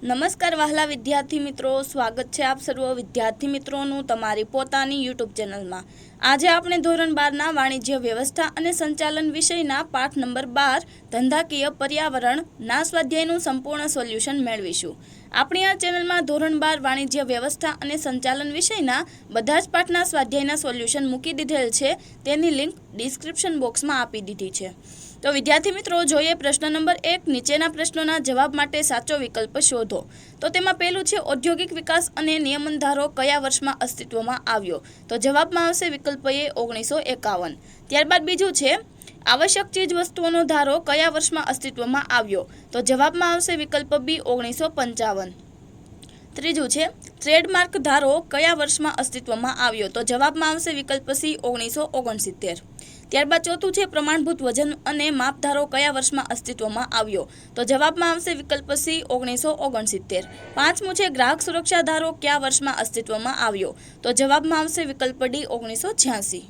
નમસ્કાર વહાલા વિદ્યાર્થી મિત્રો, સ્વાગત છે આપ સર્વ વિદ્યાર્થી મિત્રોનું તમારી પોતાની યુટ્યુબ ચેનલમાં। આજે આપણે ધોરણ 12ના વાણિજ્ય વ્યવસ્થા અને સંચાલન વિષયના પાઠ નંબર 12 ધંધાકીય પર્યાવરણના સ્વાધ્યાયનું સંપૂર્ણ સોલ્યુશન મેળવીશું। આપણી આ ચેનલમાં ધોરણ 12 વાણિજ્ય વ્યવસ્થા અને સંચાલન વિષયના બધા જ પાઠના સ્વાધ્યાયના સોલ્યુશન મૂકી દીધેલ છે, તેની લિંક ડિસ્ક્રિપ્શન બોક્સમાં આપી દીધી છે। તો વિદ્યાર્થી મિત્રો, જોઈએ પ્રશ્ન નંબર 1। નીચેના પ્રશ્નોના જવાબ માટે સાચો વિકલ્પ શોધો। તો તેમાં પહેલું છે ઔદ્યોગિક વિકાસ અને નિયમન ધારો કયા વર્ષમાં અસ્તિત્વમાં આવ્યો? તો જવાબમાં આવશે વિકલ્પ એ 1951। ત્યારબાદ બીજું છે આવશ્યક ચીજ વસ્તુઓનો ધારો કયા વર્ષમાં અસ્તિત્વમાં આવ્યો? તો જવાબમાં આવશે વિકલ્પ બી 1955। ત્રીજું છે ટ્રેડમાર્ક ધારો કયા વર્ષમાં અસ્તિત્વમાં આવ્યો? તો જવાબમાં આવશે વિકલ્પ સી 1969। ત્યારબાદ ચોથું છે પ્રમાણભૂત વજન અને માપ ધારો કયા વર્ષમાં અસ્તિત્વમાં આવ્યો? તો જવાબમાં આવશે વિકલ્પ સી 1969। પાંચમું છે ગ્રાહક સુરક્ષા ધારો કયા વર્ષમાં અસ્તિત્વમાં આવ્યો? તો જવાબમાં આવશે વિકલ્પ ડી 1986।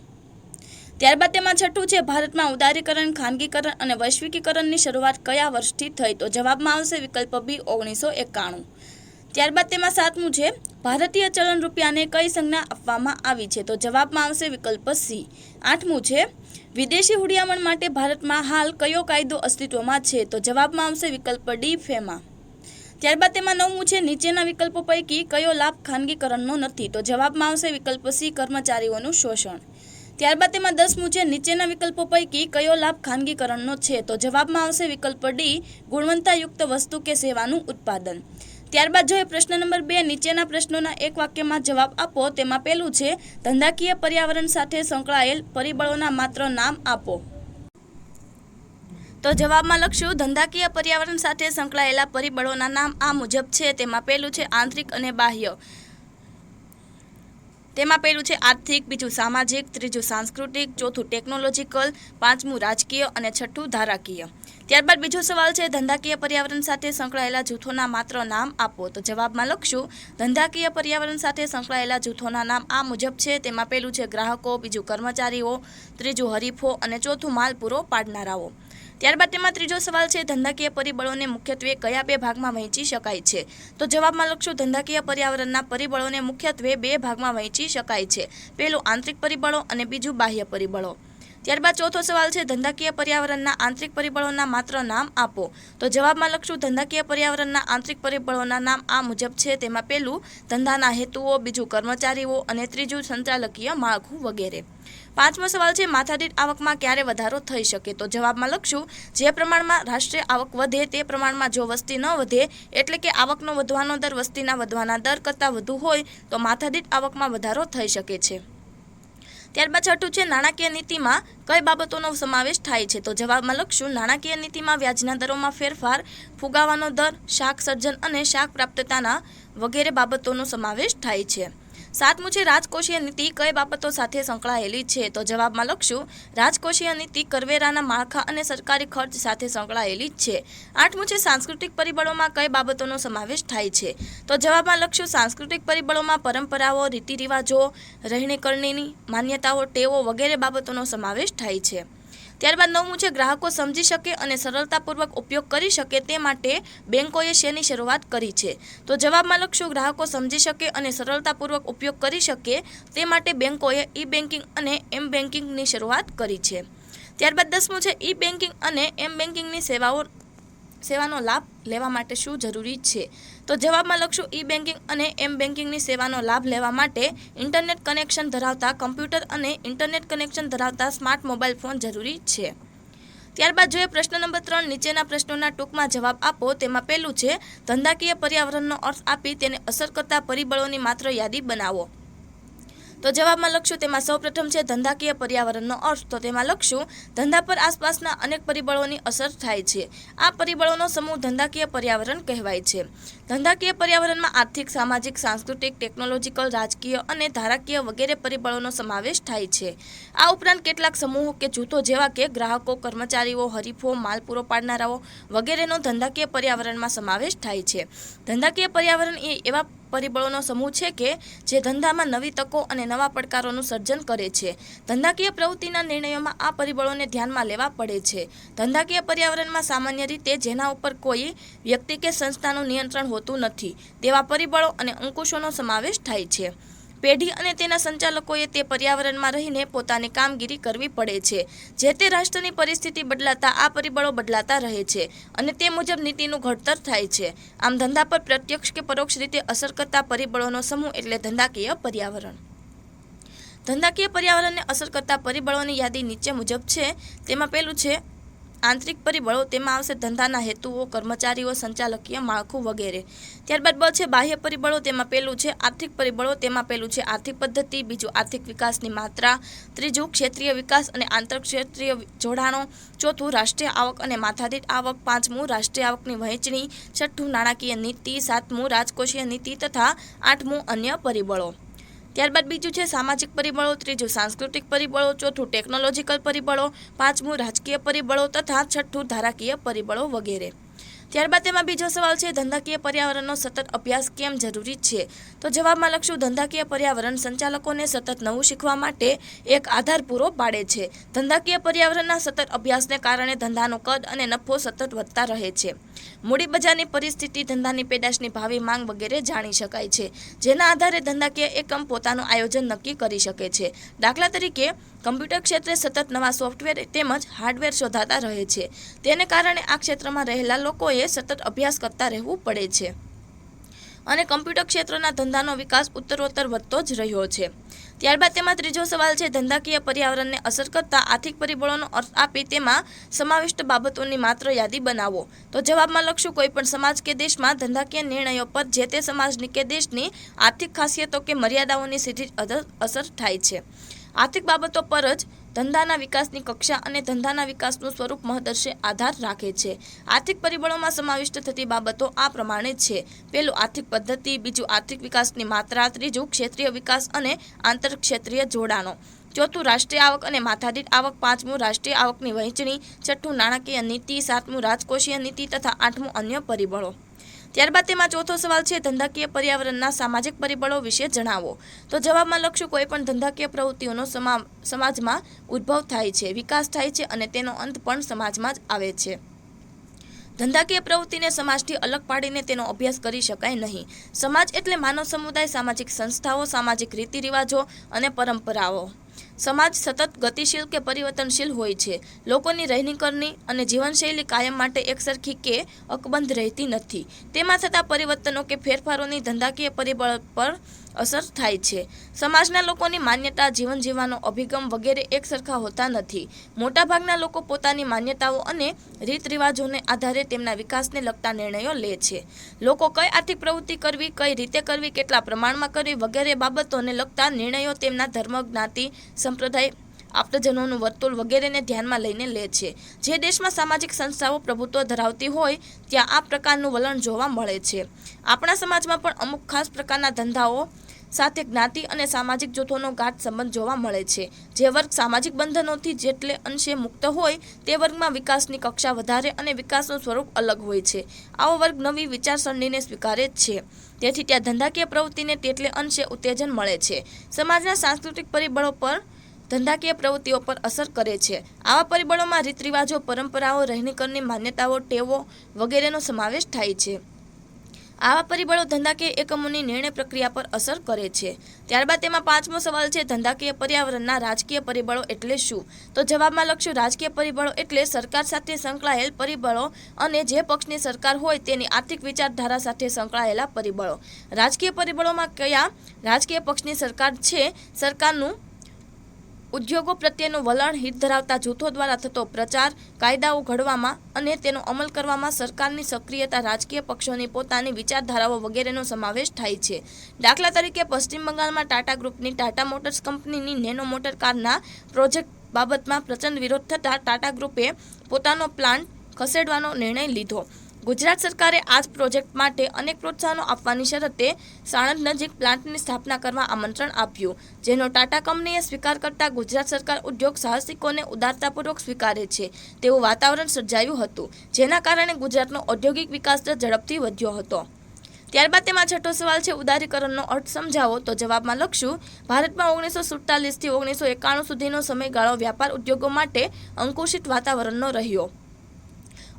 ત્યારબાદ તેમાં છઠ્ઠું છે ભારતમાં ઉદારીકરણ, ખાનગીકરણ અને વૈશ્વિકીકરણની શરૂઆત કયા વર્ષથી થઈ? તો જવાબમાં આવશે વિકલ્પ બી 1991। ત્યારબાદ તેમાં સાતમું છે ભારતીય ચલણ રૂપિયાને કઈ સંજ્ઞા આપવામાં આવી છે? તો જવાબમાં આવશે વિકલ્પ સી। આઠમું છે વિદેશી હુડિયામણ માટે ભારતમાં હાલ કયો કાયદો અસ્તિત્વમાં છે? તો જવાબમાં આવશે વિકલ્પ ડી ફેમા। ત્યારબાદ તેમાં નવમું છે નીચેના વિકલ્પો પૈકી કયો લાભ ખાનગીકરણનો નથી? તો જવાબમાં આવશે વિકલ્પ સી કર્મચારીઓનું શોષણ। ત્યારબાદ તેમાં 10મું છે નીચેના વિકલ્પો પૈકી કયો લાભ ખાનગીકરણનો છે? તો જવાબમાં આવશે વિકલ્પ ડી ગુણવત્તાયુક્ત વસ્તુ કે સેવાનું ઉત્પાદન। ત્યારબાદ જોઈએ પ્રશ્ન નંબર 2। નીચેના પ્રશ્નોના એક વાક્યમાં જવાબ આપો। તેમાં પહેલું છે ધંધાકીય પર્યાવરણ સાથે સંકળાયેલ પરિબળોના માત્ર નામ આપો। તો જવાબમાં લખશું ધંધાકીય પર્યાવરણ સાથે સંકળાયેલા પરિબળોના નામ આ મુજબ છે। તેમાં પહેલું છે આંતરિક અને બાહ્ય। તેમાં પહેલું છે આર્થિક, બીજું સામાજિક, ત્રીજું સાંસ્કૃતિક, ચોથું ટેકનોલોજીકલ, પાંચમું રાજકીય અને છઠ્ઠું ધારાકીય। ત્યારબાદ બીજો સવાલ છે ધંધાકીય પર્યાવરણ સાથે સંકળાયેલા જૂથોના માત્ર નામ આપો। તો જવાબમાં લખશું ધંધાકીય પર્યાવરણ સાથે સંકળાયેલા જૂથોના નામ આ મુજબ છે। તેમાં પહેલું છે ગ્રાહકો, બીજું કર્મચારીઓ, ત્રીજું હરીફો અને ચોથું માલ પૂરો પાડનારાઓ। ત્યારબાદ તેમાં ત્રીજો સવાલ છે ધંધાકીય પરિબળોને મુખ્યત્વે કયા બે ભાગમાં વહેંચી શકાય છે? તો જવાબમાં લખશું ધંધાકીય પર્યાવરણના પરિબળોને મુખ્યત્વે બે ભાગમાં વહેંચી શકાય છે। પહેલું આંતરિક પરિબળો અને બીજું બાહ્ય પરિબળો। ત્યારબાદ ચોથો સવાલ છે ધંધાકીય પર્યાવરણના આંતરિક પરિબળોના માત્ર નામ આપો। તો જવાબમાં લખશું ધંધાકીય પર્યાવરણના આંતરિક પરિબળોના નામ આ મુજબ છે। તેમાં પહેલું ધંધાના હેતુઓ, બીજું કર્મચારીઓ અને ત્રીજું સંચાલકીય માળખું વગેરે। પાંચમો સવાલ છે માથાદીઠ આવકમાં ક્યારે વધારો થઈ શકે? તો જવાબમાં લખશું જે પ્રમાણમાં રાષ્ટ્રીય આવક વધે તે પ્રમાણમાં જો વસ્તી ન વધે, એટલે કે આવકનો વધવાનો દર વસ્તીના વધવાના દર કરતાં વધુ હોય તો માથાદીઠ આવકમાં વધારો થઈ શકે છે। ત્યારબાદ છઠ્ઠું છે નાણાકીય નીતિમાં કઈ બાબતોનો સમાવેશ થાય છે? તો જવાબમાં લખશું નાણાકીય નીતિમાં વ્યાજના દરોમાં ફેરફાર, ફુગાવાનો દર, શાક સર્જન અને શાક પ્રાપ્યતાના વગેરે બાબતોનો સમાવેશ થાય છે। સાતમું છે રાજકોષીય નીતિ કઈ બાબતો સાથે સંકળાયેલી છે? તો જવાબમાં લખશું રાજકોષીય નીતિ કરવેરાના માળખા અને સરકારી ખર્ચ સાથે સંકળાયેલી છે। આઠમું છે સાંસ્કૃતિક પરિબળોમાં કઈ બાબતોનો સમાવેશ થાય છે? તો જવાબમાં લખશું સાંસ્કૃતિક પરિબળોમાં પરંપરાઓ, રીતિરિવાજો, રહેણીકરણીની માન્યતાઓ, ટેવો વગેરે બાબતોનો સમાવેશ થાય છે। ત્યારબાદ નવમું છે ગ્રાહકો સમજી શકે અને સરળતાપૂર્વક ઉપયોગ કરી શકે તે માટે બેંકોએ શેની શરૂઆત કરી છે? તો જવાબમાં લખશું ગ્રાહકો સમજી શકે અને સરળતાપૂર્વક ઉપયોગ કરી શકે તે માટે બેંકોએ ઈ બેન્કિંગ અને એમ બેન્કિંગની શરૂઆત કરી છે। ત્યારબાદ 10મું છે ઈ બેન્કિંગ અને એમ બેન્કિંગની સેવાનો લાભ લેવા માટે શું જરૂરી છે? તો જવાબમાં લખશું ઈ બેન્કિંગ અને એમ બેન્કિંગની સેવાનો લાભ લેવા માટે ઇન્ટરનેટ કનેક્શન ધરાવતા કમ્પ્યુટર અને ઇન્ટરનેટ કનેક્શન ધરાવતા સ્માર્ટ મોબાઈલ ફોન જરૂરી છે। ત્યારબાદ જોઈએ પ્રશ્ન નંબર 3। નીચેના પ્રશ્નોના ટૂંકમાં જવાબ આપો। તેમાં પહેલું છે ધંધાકીય પર્યાવરણનો અર્થ આપી તેને અસર કરતા પરિબળોની માત્ર યાદી બનાવો। તો જવાબમાં લખશું તેમાં સૌપ્રથમ છે ધંધાકીય પર્યાવરણનો અર્થ। તો તેમાં લખશું ધંધા પર આસપાસના અનેક પરિબળોની અસર થાય છે। આ પરિબળોનો સમૂહ ધંધાકીય પર્યાવરણ કહેવાય છે। ધંધાકીય પર્યાવરણમાં આર્થિક, સામાજિક, સાંસ્કૃતિક, ટેકનોલોજીકલ, રાજકીય અને ધારાકીય વગેરે પરિબળોનો સમાવેશ થાય છે। આ ઉપરાંત કેટલાક સમૂહો કે જૂથો જેવા કે ગ્રાહકો, કર્મચારીઓ, હરીફો, માલ પૂરો પાડનારાઓ વગેરેનો ધંધાકીય પર્યાવરણમાં સમાવેશ થાય છે। ધંધાકીય પર્યાવરણ એ એવા પરિબળોનો સમૂહ છે કે જે ધંધામાં નવી તકો અને નવા પડકારોનું સર્જન કરે છે. ધંધાકીય પ્રવૃત્તિના નિર્ણયોમાં આ પરિબળોને ધ્યાનમાં લેવા પડે છે. ધંધાકીય પર્યાવરણમાં સામાન્ય રીતે જેના ઉપર કોઈ વ્યક્તિ કે સંસ્થાનું નિયંત્રણ હોતું નથી તેવા પરિબળો અને અંકુશોનો સમાવેશ થાય છે. પેઢી અને તેના સંચાલકોએ તે પર્યાવરણમાં રહીને પોતાની કામગીરી કરવી પડે છે. જે તે રાષ્ટ્રની પરિસ્થિતિ બદલાતા આ પરિબળો બદલાતા રહે છે અને તે મુજબ નીતિનું ઘડતર થાય છે. આમ ધંધા પર પ્રત્યક્ષ કે પરોક્ષ રીતે અસર કરતા પરિબળોનો સમૂહ એટલે ધંધાકીય પર્યાવરણ. ધંધાકીય પર્યાવરણને અસર કરતા પરિબળોની યાદી નીચે મુજબ છે. તેમાં પહેલું છે આંતરિક પરિબળો. તેમાં આવશે ધંધાના હેતુઓ, કર્મચારીઓ, સંચાલકીય માળખું વગેરે. ત્યારબાદ બ છે બાહ્ય પરિબળો. તેમાં પહેલું છે આર્થિક પરિબળો. તેમાં પહેલું છે આર્થિક પદ્ધતિ, બીજું આર્થિક વિકાસની માત્રા, ત્રીજું ક્ષેત્રીય વિકાસ અને આંતરક્ષેત્રીય જોડાણો, ચોથું રાષ્ટ્રીય આવક અને માથાદીઠ આવક, પાંચમું રાષ્ટ્રીય આવકની વહેંચણી, છઠ્ઠું નાણાકીય નીતિ, સાતમું રાજકોષીય નીતિ તથા આઠમું અન્ય પરિબળો. ત્યારબાદ બીજું છે સામાજિક પરિબળો, ત્રીજું સાંસ્કૃતિક પરિબળો, ચોથું ટેકનોલોજીકલ પરિબળો, પાંચમું રાજકીય પરિબળો તથા છઠ્ઠું ધારાકીય પરિબળો વગેરે. ત્યારબાદ તેમાં બીજો સવાલ છે ધંધાકીય પર્યાવરણનો સતત અભ્યાસ કેમ જરૂરી છે? તો જવાબમાં લખશું ધંધાકીય પર્યાવરણ સંચાલકોને સતત નવું શીખવા માટે એક આધાર પૂરો પાડે છે. ધંધાકીય પર્યાવરણના સતત અભ્યાસને કારણે ધંધાનું કદ અને નફો સતત વધતા રહે છે. મૂડી બજારની પરિસ્થિતિ, ધંધાની પેદાશની ભાવિ માંગ વગેરે જાણી શકાય છે. જેના આધારે ધંધાકીય એકમ પોતાનું આયોજન નક્કી કરી શકે છે. દાખલા તરીકે કમ્પ્યુટર ક્ષેત્રે સતત નવા સોફ્ટવેર તેમજ હાર્ડવેર શોધાતા રહે છે. તેને કારણે આ ક્ષેત્રમાં રહેલા લોકોએ સતત અભ્યાસ કરતા રહેવું પડે છે અને કમ્પ્યુટર ક્ષેત્રના ધંધાનો વિકાસ ઉત્તરોત્તર વધતો જ રહ્યો છે. ત્યારબાદ તેમાં ત્રીજો સવાલ છે ધંધાકીય પર્યાવરણને અસર કરતા આર્થિક પરિબળોનો અર્થ આપી તેમાં સમાવિષ્ટ બાબતોની માત્ર યાદી બનાવો. તો જવાબમાં લખશું કોઈ પણ સમાજ કે દેશમાં ધંધાકીય નિર્ણયો પર જે તે સમાજની કે દેશની આર્થિક ખાસિયતો કે મર્યાદાઓની સીધી અસર થાય છે. આર્થિક બાબતો પર જ ધંધાના વિકાસની કક્ષા અને ધંધાના વિકાસનું સ્વરૂપ મહદઅંશે આધાર રાખે છે. આર્થિક પરિબળોમાં સમાવિષ્ટ થતી બાબતો આ પ્રમાણે છે. પહેલું આર્થિક પદ્ધતિ, બીજું આર્થિક વિકાસની માત્રા, ત્રીજું ક્ષેત્રીય વિકાસ અને આંતરક્ષેત્રીય જોડાણો, ચોથું રાષ્ટ્રીય આવક અને માથાદીઠ આવક, પાંચમું રાષ્ટ્રીય આવકની વહેંચણી, છઠ્ઠું નાણાકીય નીતિ, સાતમું રાજકોષીય નીતિ તથા આઠમું અન્ય પરિબળો. ત્યારબાદ તેમાં ચોથો સવાલ છે ધંધાકીય પર્યાવરણના સામાજિક પરિબળો વિશે જણાવો. તો જવાબમાં લખશું કોઈ પણ ધંધાકીય પ્રવૃત્તિઓનો સમાજમાં ઉદ્ભવ થાય છે, વિકાસ થાય છે અને તેનો અંત પણ સમાજમાં જ આવે છે. ધંધાકીય પ્રવૃત્તિને સમાજથી અલગ પાડીને તેનો અભ્યાસ કરી શકાય નહીં. સમાજ એટલે માનવ સમુદાય, સામાજિક સંસ્થાઓ, સામાજિક રીતિ રિવાજો અને પરંપરાઓ. સમાજ સતત ગતિશીલ કે પરિવર્તનશીલ હોય છે. લોકોની રહેણીકરણી અને જીવનશૈલી કાયમ માટે એકસરખી કે અકબંધ રહેતી નથી. તેમાં થતા પરિવર્તનો કે ફેરફારોની ધંધાકીય પરિબળ પર અસર થાય છે. સમાજના લોકોની માન્યતા, જીવન જીવવાનો અભિગમ વગેરે એક સરખા હોતા નથી. મોટાભાગના લોકો પોતાની માન્યતાઓ અને રીત રિવાજોને આધારે તેમના વિકાસને લગતા નિર્ણયો લે છે. લોકો કઈ આર્થિક પ્રવૃત્તિ કરવી, કઈ રીતે કરવી, કેટલા પ્રમાણમાં કરવી વગેરે બાબતોને લગતા નિર્ણયો તેમના ધર્મ, જ્ઞાતિ, સંપ્રદાય, આપતજનોનું વર્તુળ વગેરેને ધ્યાનમાં લઈને લે છે. જે દેશમાં સામાજિક સંસ્થાઓ પ્રભુત્વ ધરાવતી હોય ત્યાં આ પ્રકારનું વલણ જોવા મળે છે. આપણા સમાજમાં પણ અમુક ખાસ પ્રકારના ધંધાઓ સાથે જ્ઞાતિ અને સામાજિક જૂથોનો ગાઢ સંબંધ જોવા મળે છે. જે વર્ગ સામાજિક બંધનોથી જેટલે અંશે મુક્ત હોય તે વર્ગમાં વિકાસની કક્ષા વધારે અને વિકાસનું સ્વરૂપ અલગ હોય છે. આવો વર્ગ નવી વિચારસરણીને સ્વીકારે જ છે. તેથી ત્યાં ધંધાકીય પ્રવૃત્તિને તેટલે અંશે ઉત્તેજન મળે છે. સમાજના સાંસ્કૃતિક પરિબળો પર ધંધાકીય પ્રવૃત્તિઓ પર અસર કરે છે. આવા પરિબળોમાં રીત રિવાજો, પરંપરાઓ, રહેણીકરણની માન્યતાઓ, ટેવો વગેરેનો સમાવેશ થાય છે. આવા પરિબળો ધંધાકીય એકમોની નિર્ણય પ્રક્રિયા પર અસર કરે છે. ત્યારબાદ તેમાં પાંચમો સવાલ છે ધંધાકીય પર્યાવરણના રાજકીય પરિબળો એટલે શું? તો જવાબમાં લખશું રાજકીય પરિબળો એટલે સરકાર સાથે સંકળાયેલ પરિબળો અને જે પક્ષની સરકાર હોય તેની આર્થિક વિચારધારા સાથે સંકળાયેલા પરિબળો. રાજકીય પરિબળોમાં કયા રાજકીય પક્ષની સરકાર છે, સરકારનું ઉદ્યોગો પ્રત્યેનું વલણ, હિત ધરાવતા જૂથો દ્વારા થતો પ્રચાર, કાયદાઓ ઘડવામાં અને તેનો અમલ કરવામાં સરકારની સક્રિયતા, રાજકીય પક્ષોની પોતાની વિચારધારાઓ વગેરેનો સમાવેશ થાય છે. દાખલા તરીકે પશ્ચિમ બંગાળમાં ટાટા ગ્રુપની ટાટા મોટર્સ કંપનીની નેનો મોટર કારના પ્રોજેક્ટ બાબતમાં પ્રચંડ વિરોધ થતાં ટાટા ગ્રુપે પોતાનો પ્લાન્ટ ખસેડવાનો નિર્ણય લીધો. ગુજરાત સરકારે આ જ પ્રોજેક્ટ માટે અનેક પ્રોત્સાહનો આપવાની શરતે સાણંદ નજીક પ્લાન્ટની સ્થાપના કરવા આમંત્રણ આપ્યું, જેનો ટાટા કંપનીએ સ્વીકાર કરતા ગુજરાત સરકાર ઉદ્યોગ સાહસિકોને ઉદારતાપૂર્વક સ્વીકારે છે તેવું વાતાવરણ સર્જાયું હતું, જેના કારણે ગુજરાતનો ઔદ્યોગિક વિકાસ ઝડપથી વધ્યો હતો. ત્યારબાદ તેમાં છઠ્ઠો સવાલ છે ઉદારીકરણનો અર્થ સમજાવો. તો જવાબમાં લખશું ભારતમાં 1947 થી 1991 સુધીનો સમયગાળો વ્યાપાર ઉદ્યોગો માટે અંકુશિત વાતાવરણનો રહ્યો.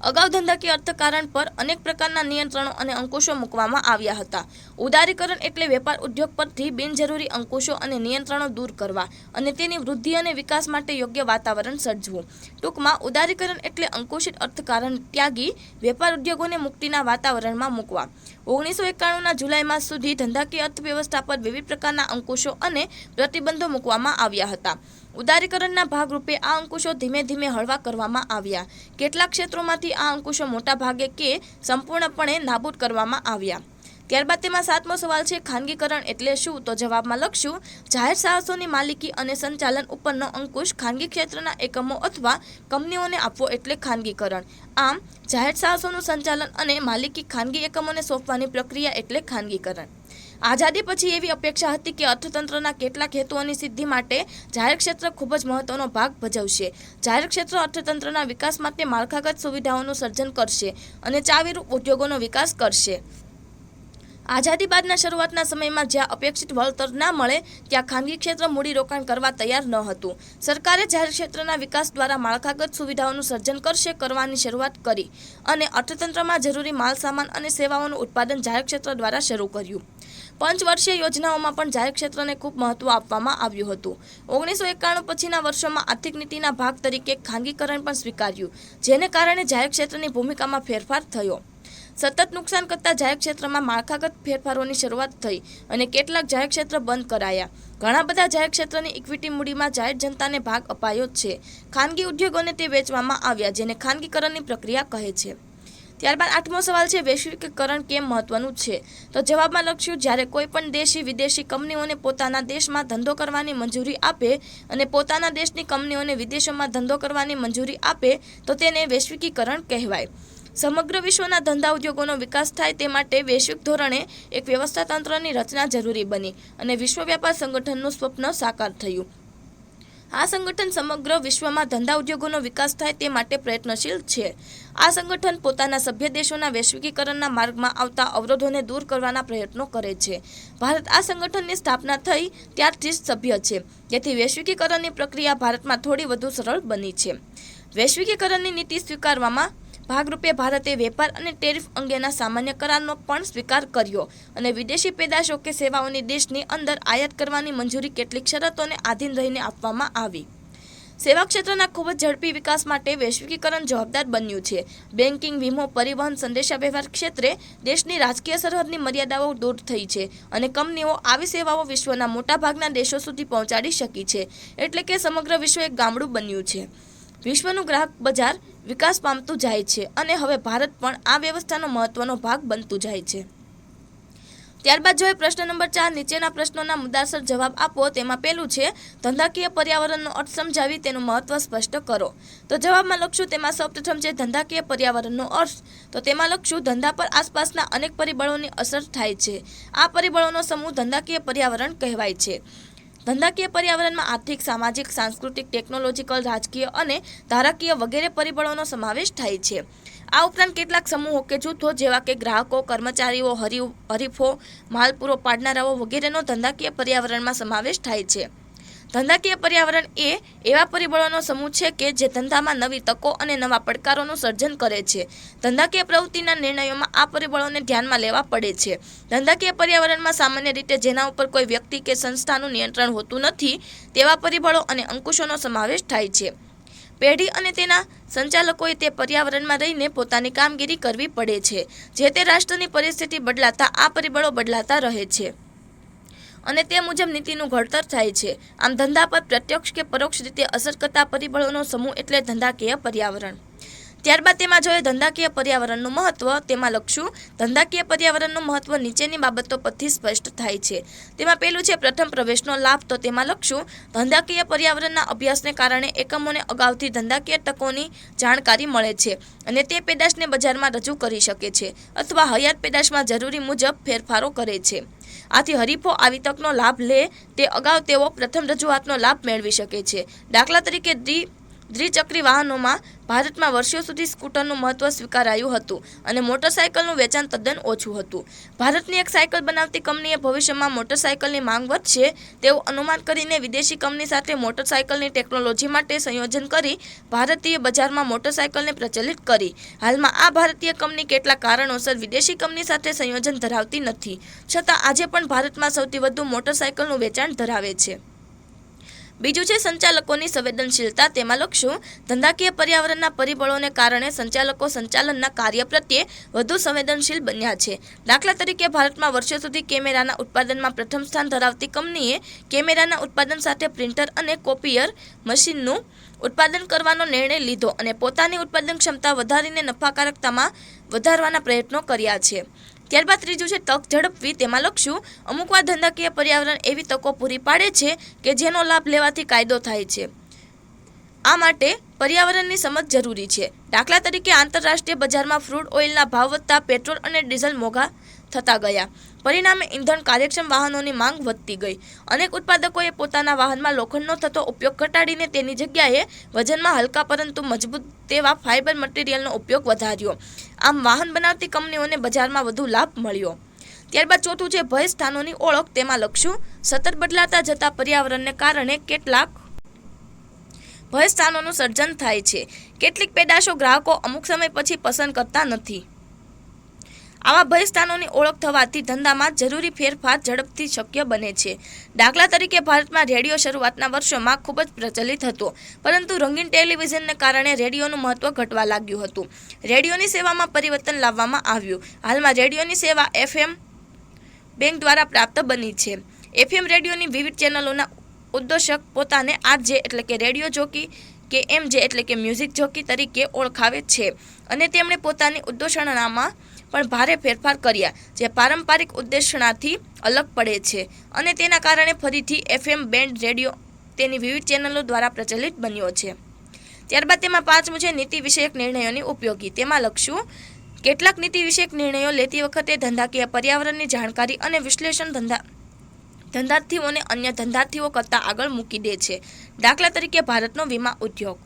અગાઉ ધંધાકીય અર્થકારણ પર અનેક પ્રકારના નિયંત્રણો અને અંકુશો મૂકવામાં આવ્યા હતા. ઉદારીકરણ એટલે વેપાર ઉદ્યોગ પરથી બિનજરૂરી અંકુશો અને નિયંત્રણો દૂર કરવા અને તેની વૃદ્ધિ અને વિકાસ માટે યોગ્ય વાતાવરણ સર્જવું. ટૂંકમાં ઉદારીકરણ એટલે અંકુશિત અર્થકારણ ત્યાગી વેપાર ઉદ્યોગોને મુક્તિના વાતાવરણમાં મૂકવા. 1991ના જુલાઈ માસ સુધી ધંધાકીય અર્થવ્યવસ્થા પર વિવિધ પ્રકારના અંકુશો અને પ્રતિબંધો મૂકવામાં આવ્યા હતા. ઉદારીકરણના ભાગરૂપે આ અંકુશો ધીમે ધીમે હળવા કરવામાં આવ્યા. કેટલાક ક્ષેત્રોમાંથી આ અંકુશો મોટા ભાગે કે સંપૂર્ણપણે નાબૂદ કરવામાં આવ્યા. ત્યારબાદ તેમાં સાતમો સવાલ છે ખાનગીકરણ એટલે શું. તો જવાબમાં લખશું જાહેર સાહસોની માલિકી અને સંચાલન ઉપરનો અંકુશ ખાનગી ક્ષેત્રના એકમો અથવા કંપનીઓને આપવો એટલે ખાનગીકરણ. આમ જાહેર સાહસોનું સંચાલન અને માલિકી ખાનગી એકમોને સોંપવાની પ્રક્રિયા એટલે ખાનગીકરણ. આઝાદી પછી એવી અપેક્ષા હતી કે અર્થતંત્રના કેટલાક હેતુઓની સિદ્ધિ માટે જાહેર ક્ષેત્ર ખૂબ જ મહત્વનો ભાગ ભજવશે. જાહેર ક્ષેત્ર અર્થતંત્રના વિકાસ માટે માળખાગત સુવિધાઓનું સર્જન કરશે અને ચાવીરૂપ ઉદ્યોગોનો વિકાસ કરશે. આઝાદી બાદના શરૂઆતના સમયમાં જ્યાં અપેક્ષિત વળતર ના મળે ત્યાં ખાનગી ક્ષેત્ર મૂડીરોકાણ કરવા તૈયાર ન હતું. સરકારે જાહેર ક્ષેત્રના વિકાસ દ્વારા માળખાગત સુવિધાઓનું સર્જન કરવાની શરૂઆત કરી અને અર્થતંત્રમાં જરૂરી માલસામાન અને સેવાઓનું ઉત્પાદન જાહેર ક્ષેત્ર દ્વારા શરૂ કર્યું. પંચવર્ષીય યોજનાઓમાં પણ જાહેર ક્ષેત્રને ખૂબ મહત્વ આપવામાં આવ્યું હતું. 1991 પછીના વર્ષોમાં આર્થિક નીતિના ભાગ તરીકે ખાનગીકરણ પણ સ્વીકાર્યું, જેને કારણે જાહેર ક્ષેત્રની ભૂમિકામાં ફેરફાર થયો. સતત નુકસાન કરતા જાહેર ક્ષેત્રમાં માળખાગત ફેરફારોની શરૂઆત થઈ અને કેટલાક જાહેર ક્ષેત્ર બંધ કરાયા. ઘણા બધા જાહેર ક્ષેત્રની ઇક્વિટી મૂડીમાં જાહેર જનતાને ભાગ અપાયો છે. ખાનગી ઉદ્યોગોને તે વેચવામાં આવ્યા, જેને ખાનગીકરણની પ્રક્રિયા કહે છે. ત્યારબાદ આઠમો સવાલ છે વૈશ્વિકીકરણ કેમ મહત્વનું છે. તો જવાબમાં લખશું જ્યારે કોઈ પણ દેશી વિદેશી કંપનીઓને પોતાના દેશમાં ધંધો કરવાની મંજૂરી આપે અને પોતાના દેશની કંપનીઓને વિદેશોમાં ધંધો કરવાની મંજૂરી આપે તો તેને વૈશ્વિકીકરણ કહેવાય. સમગ્ર વિશ્વના ધંધા ઉદ્યોગોનો વિકાસ થાય તે માટે વૈશ્વિક ધોરણે એક વ્યવસ્થા તંત્રની રચના જરૂરી બની અને વિશ્વ વ્યાપાર સંગઠનનું સ્વપ્ન સાકાર થયું. આ સંગઠન સમગ્ર વિશ્વમાં ધંધા ઉદ્યોગોનો વિકાસ થાય તે માટે પ્રયત્નશીલ છે. આ સંગઠન પોતાના સભ્ય દેશોના વૈશ્વિકીકરણના માર્ગમાં આવતા અવરોધોને દૂર કરવાના પ્રયત્નો કરે છે. ભારત આ સંગઠનની સ્થાપના થઈ ત્યારથી જ સભ્ય છે, જેથી વૈશ્વિકીકરણની પ્રક્રિયા ભારતમાં થોડી વધુ સરળ બની છે. વૈશ્વિકીકરણની નીતિ સ્વીકારવામાં ભાગરૂપે ભારતે વેપાર અને ટેરિફ અંગેના સામાન્ય કરારનો પણ સ્વીકાર કર્યો અને વિદેશી પેદાશો કે સેવાઓની દેશની અંદર આયાત કરવાની મંજૂરી કેટલીક શરતોને આધીન રહીને આપવામાં આવી. સેવા ક્ષેત્રના ખૂબ જ ઝડપી વિકાસ માટે વૈશ્વિકીકરણ જવાબદાર બન્યું છે. બેન્કિંગ, વીમો, પરિવહન, સંદેશાવ્યવહાર ક્ષેત્રે દેશની રાજકીય સરહદની મર્યાદાઓ દૂર થઈ છે અને કંપનીઓ આવી સેવાઓ વિશ્વના મોટાભાગના દેશો સુધી પહોંચાડી શકી છે. એટલે કે સમગ્ર વિશ્વ એક ગામડું બન્યું છે. વિશ્વનું ગ્રાહક બજાર વિકાસ પામતું જાય છે અને હવે ભારત પણ આ વ્યવસ્થાનો મહત્વનો ભાગ બનતું જાય છે. ત્યારબાદ જોઈએ પ્રશ્ન નંબર 4. નીચેના પ્રશ્નોના મુદ્દાસર જવાબ આપો. તેમાં પહેલું છે ધંધાકીય પર્યાવરણનો અર્થ સમજાવી તેનું મહત્વ સ્પષ્ટ કરો. તો જવાબમાં લખશું તેમાં સૌપ્રથમ છે ધંધાકીય પર્યાવરણનો અર્થ. તો તેમાં લખશું ધંધા પર આસપાસના અનેક પરિબળોની અસર થાય છે. આ પરિબળોનો સમૂહ ધંધાકીય પર્યાવરણ કહેવાય છે. ધંધાકીય પર્યાવરણમાં આર્થિક, સામાજિક, સાંસ્કૃતિક, ટેકનોલોજીકલ, રાજકીય અને ધારાકીય વગેરે પરિબળોનો સમાવેશ થાય છે. આ ઉપરાંત કેટલાક સમૂહો કે જૂથો જેવા કે ગ્રાહકો, કર્મચારીઓ, હરીફો, માલ પૂરો પાડનારાઓ વગેરેનો ધંધાકીય પર્યાવરણમાં સમાવેશ થાય છે. ધંધાકીય પર્યાવરણ એ એવા પરિબળોનો સમૂહ છે કે જે ધંધામાં નવી તકો અને નવા પડકારોનું સર્જન કરે છે. ધંધાકીય પ્રવૃત્તિના નિર્ણયોમાં આ પરિબળોને ધ્યાનમાં લેવા પડે છે. ધંધાકીય પર્યાવરણમાં સામાન્ય રીતે જેના ઉપર કોઈ વ્યક્તિ કે સંસ્થાનું નિયંત્રણ હોતું નથી તેવા પરિબળો અને અંકુશોનો સમાવેશ થાય છે. પેઢી અને તેના સંચાલકોએ તે પર્યાવરણમાં રહીને પોતાની કામગીરી કરવી પડે છે. જે તે રાષ્ટ્રની પરિસ્થિતિ બદલાતા આ પરિબળો બદલાતા રહે છે અને તે મુજબ નીતિનું ઘડતર થાય છે. આમ ધંધા પર પ્રત્યક્ષ કે પરોક્ષ રીતે અસર કરતા પરિબળોનો સમૂહ એટલે ધંધાકીય પર્યાવરણ. ત્યારબાદ તેમાં જોઈએ ધંધાકીય પર્યાવરણનું મહત્વ. તેમાં લખશું ધંધાકીય પર્યાવરણનું મહત્વ નીચેની બાબતો પરથી સ્પષ્ટ થાય છે. તેમાં પહેલું છે પ્રથમ પ્રવેશનો લાભ. તો તેમાં લખશું ધંધાકીય પર્યાવરણના અભ્યાસને કારણે એકમોને અગાઉથી ધંધાકીય તકોની જાણકારી મળે છે અને તે પેદાશને બજારમાં રજૂ કરી શકે છે અથવા હયાત પેદાશમાં જરૂરી મુજબ ફેરફારો કરે છે. આથી હરીફો આવી તકનો લાભ લે તે અગાઉ તેઓ પ્રથમ રજૂઆતનો લાભ મેળવી શકે છે. દાખલા તરીકે દ્વિચક્રી વાહનોમાં ભારતમાં વર્ષો સુધી સ્કૂટરનું મહત્વ સ્વીકારાયું હતું અને મોટરસાયકલનું વેચાણ તદ્દન ઓછું હતું. ભારતની એક સાયકલ બનાવતી કંપનીએ ભવિષ્યમાં મોટરસાયકલની માંગ વધશે તેવું અનુમાન કરીને વિદેશી કંપની સાથે મોટરસાયકલની ટેકનોલોજી માટે સંયોજન કરી ભારતીય બજારમાં મોટરસાયકલને પ્રચલિત કરી. હાલમાં આ ભારતીય કંપની કેટલાક કારણોસર વિદેશી કંપની સાથે સંયોજન ધરાવતી નથી, છતાં આજે પણ ભારતમાં સૌથી વધુ મોટરસાયકલનું વેચાણ ધરાવે છે. બીજું છે સંચાલકોની સંવેદનશીલતા. તેમાં લખશું ધંધાકીય પર્યાવરણના પરિબળોને કારણે સંચાલકો સંચાલનના કાર્ય પ્રત્યે વધુ સંવેદનશીલ બન્યા છે. દાખલા તરીકે ભારતમાં વર્ષો સુધી કેમેરાના ઉત્પાદનમાં પ્રથમ સ્થાન ધરાવતી કંપનીએ કેમેરાના ઉત્પાદન સાથે પ્રિન્ટર અને કોપિયર મશીનનું ઉત્પાદન કરવાનો નિર્ણય લીધો અને પોતાની ઉત્પાદન ક્ષમતા વધારીને નફાકારકતામાં વધારવાના પ્રયત્નો કર્યા છે. ત્યારબાદ ત્રીજું છે તક ઝડપવી. તેમાં લખશું અમુકવાર ધંધાકીય પર્યાવરણ એવી તકો પૂરી પાડે છે કે જેનો લાભ લેવાથી કાયદો થાય છે. આ માટે પર્યાવરણની સમજ જરૂરી છે. દાખલા તરીકે આંતરરાષ્ટ્રીય બજારમાં ક્રૂડ ઓઇલના ભાવ વધતા પેટ્રોલ અને ડીઝલ મોંઘા થતા ગયા. પરિણામે ઇંધણ કાર્યક્ષમ વાહનોની માંગ વધતી ગઈ. અનેક ઉત્પાદકોએ પોતાના વાહનમાં લોખંડનો થતો ઉપયોગ ઘટાડીને તેની જગ્યાએ વજનમાં હલકા પરંતુ મજબૂત તેવા ફાઇબર મટીરિયલનો ઉપયોગ વધાર્યો. આમ વાહન બનાવતી કંપનીઓને બજારમાં વધુ લાભ મળ્યો. ત્યારબાદ ચોથું છે ભય સ્થાનોની ઓળખ. તેમાં લખશું સતત બદલાતા જતા પર્યાવરણને કારણે કેટલાક ભય સ્થાનોનું સર્જન થાય છે. કેટલીક પેદાશો ગ્રાહકો અમુક સમય પછી પસંદ કરતા નથી. આવા ભય સ્થાનોની ઓળખ થવાથી ધંધામાં જરૂરી ફેરફાર ઝડપથી શક્ય બને છે. દાખલા તરીકે ભારતમાં રેડિયો શરૂઆતના વર્ષોમાં ખૂબ જ પ્રચલિત હતો, પરંતુ રંગીન ટેલિવિઝનને કારણે રેડિયોનું મહત્વ ઘટવા લાગ્યું હતું. રેડિયોની સેવામાં પરિવર્તન લાવવામાં આવ્યું. હાલમાં રેડિયોની સેવા FM બેંક દ્વારા પ્રાપ્ત બની છે. FM રેડિયોની વિવિધ ચેનલોના ઉદ્દેશક પોતાને RJ એટલે કે રેડિયો જોકી કે MJ એટલે કે મ્યુઝિક જોકી તરીકે ઓળખાવે છે અને તેમણે પોતાની ઉદ્દેશનામાં પણ ભારે ફેરફાર કર્યા જે પારંપરિક ઉદ્દેશનાથી અલગ પડે છે અને તેના કારણે ફરીથી FM બેન્ડ રેડિયો તેની વિવિધ ચેનલો દ્વારા પ્રચલિત બન્યો છે. ત્યારબાદ તેમાં પાંચમું છે નીતિ વિષયક નિર્ણયોની ઉપયોગી. તેમાં લખશું કેટલાક નીતિ વિષયક નિર્ણયો લેતી વખતે ધંધાકીય પર્યાવરણની જાણકારી અને વિશ્લેષણ ધંધાર્થીઓને અન્ય ધંધાર્થીઓ કરતાં આગળ મૂકી દે છે. દાખલા તરીકે ભારતનો વીમા ઉદ્યોગ.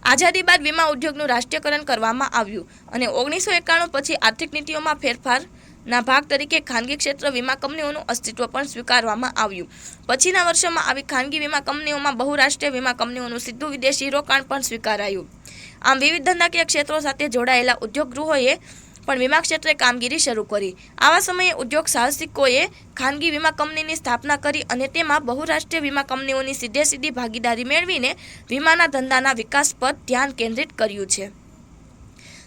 આઝાદી બાદ વીમા ઉદ્યોગનું રાષ્ટ્રીયકરણ કરવામાં આવ્યું અને 1991 પછી આર્થિક નીતિઓમાં ફેરફારના ભાગ તરીકે ખાનગી ક્ષેત્ર વીમા કંપનીઓનું અસ્તિત્વ પણ સ્વીકારવામાં આવ્યું. પછીના વર્ષોમાં આવી ખાનગી વીમા કંપનીઓમાં બહુરાષ્ટ્રીય વીમા કંપનીઓનું સીધું વિદેશી રોકાણ પણ સ્વીકારાયું. આમ વિવિધ ધંધાકીય ક્ષેત્રો સાથે જોડાયેલા ઉદ્યોગગૃહોએ પણ વીમા ક્ષેત્રે કામગીરી શરૂ કરી. આવા સમયે ઉદ્યોગ સાહસિકોએ ખાનગી વીમા કંપનીની સ્થાપના કરી અને તેમાં બહુરાષ્ટ્રીય વીમા કંપનીઓની સીધી ભાગીદારી મેળવીને વીમાના ધંધાના વિકાસ પર ધ્યાન કેન્દ્રિત કર્યું છે.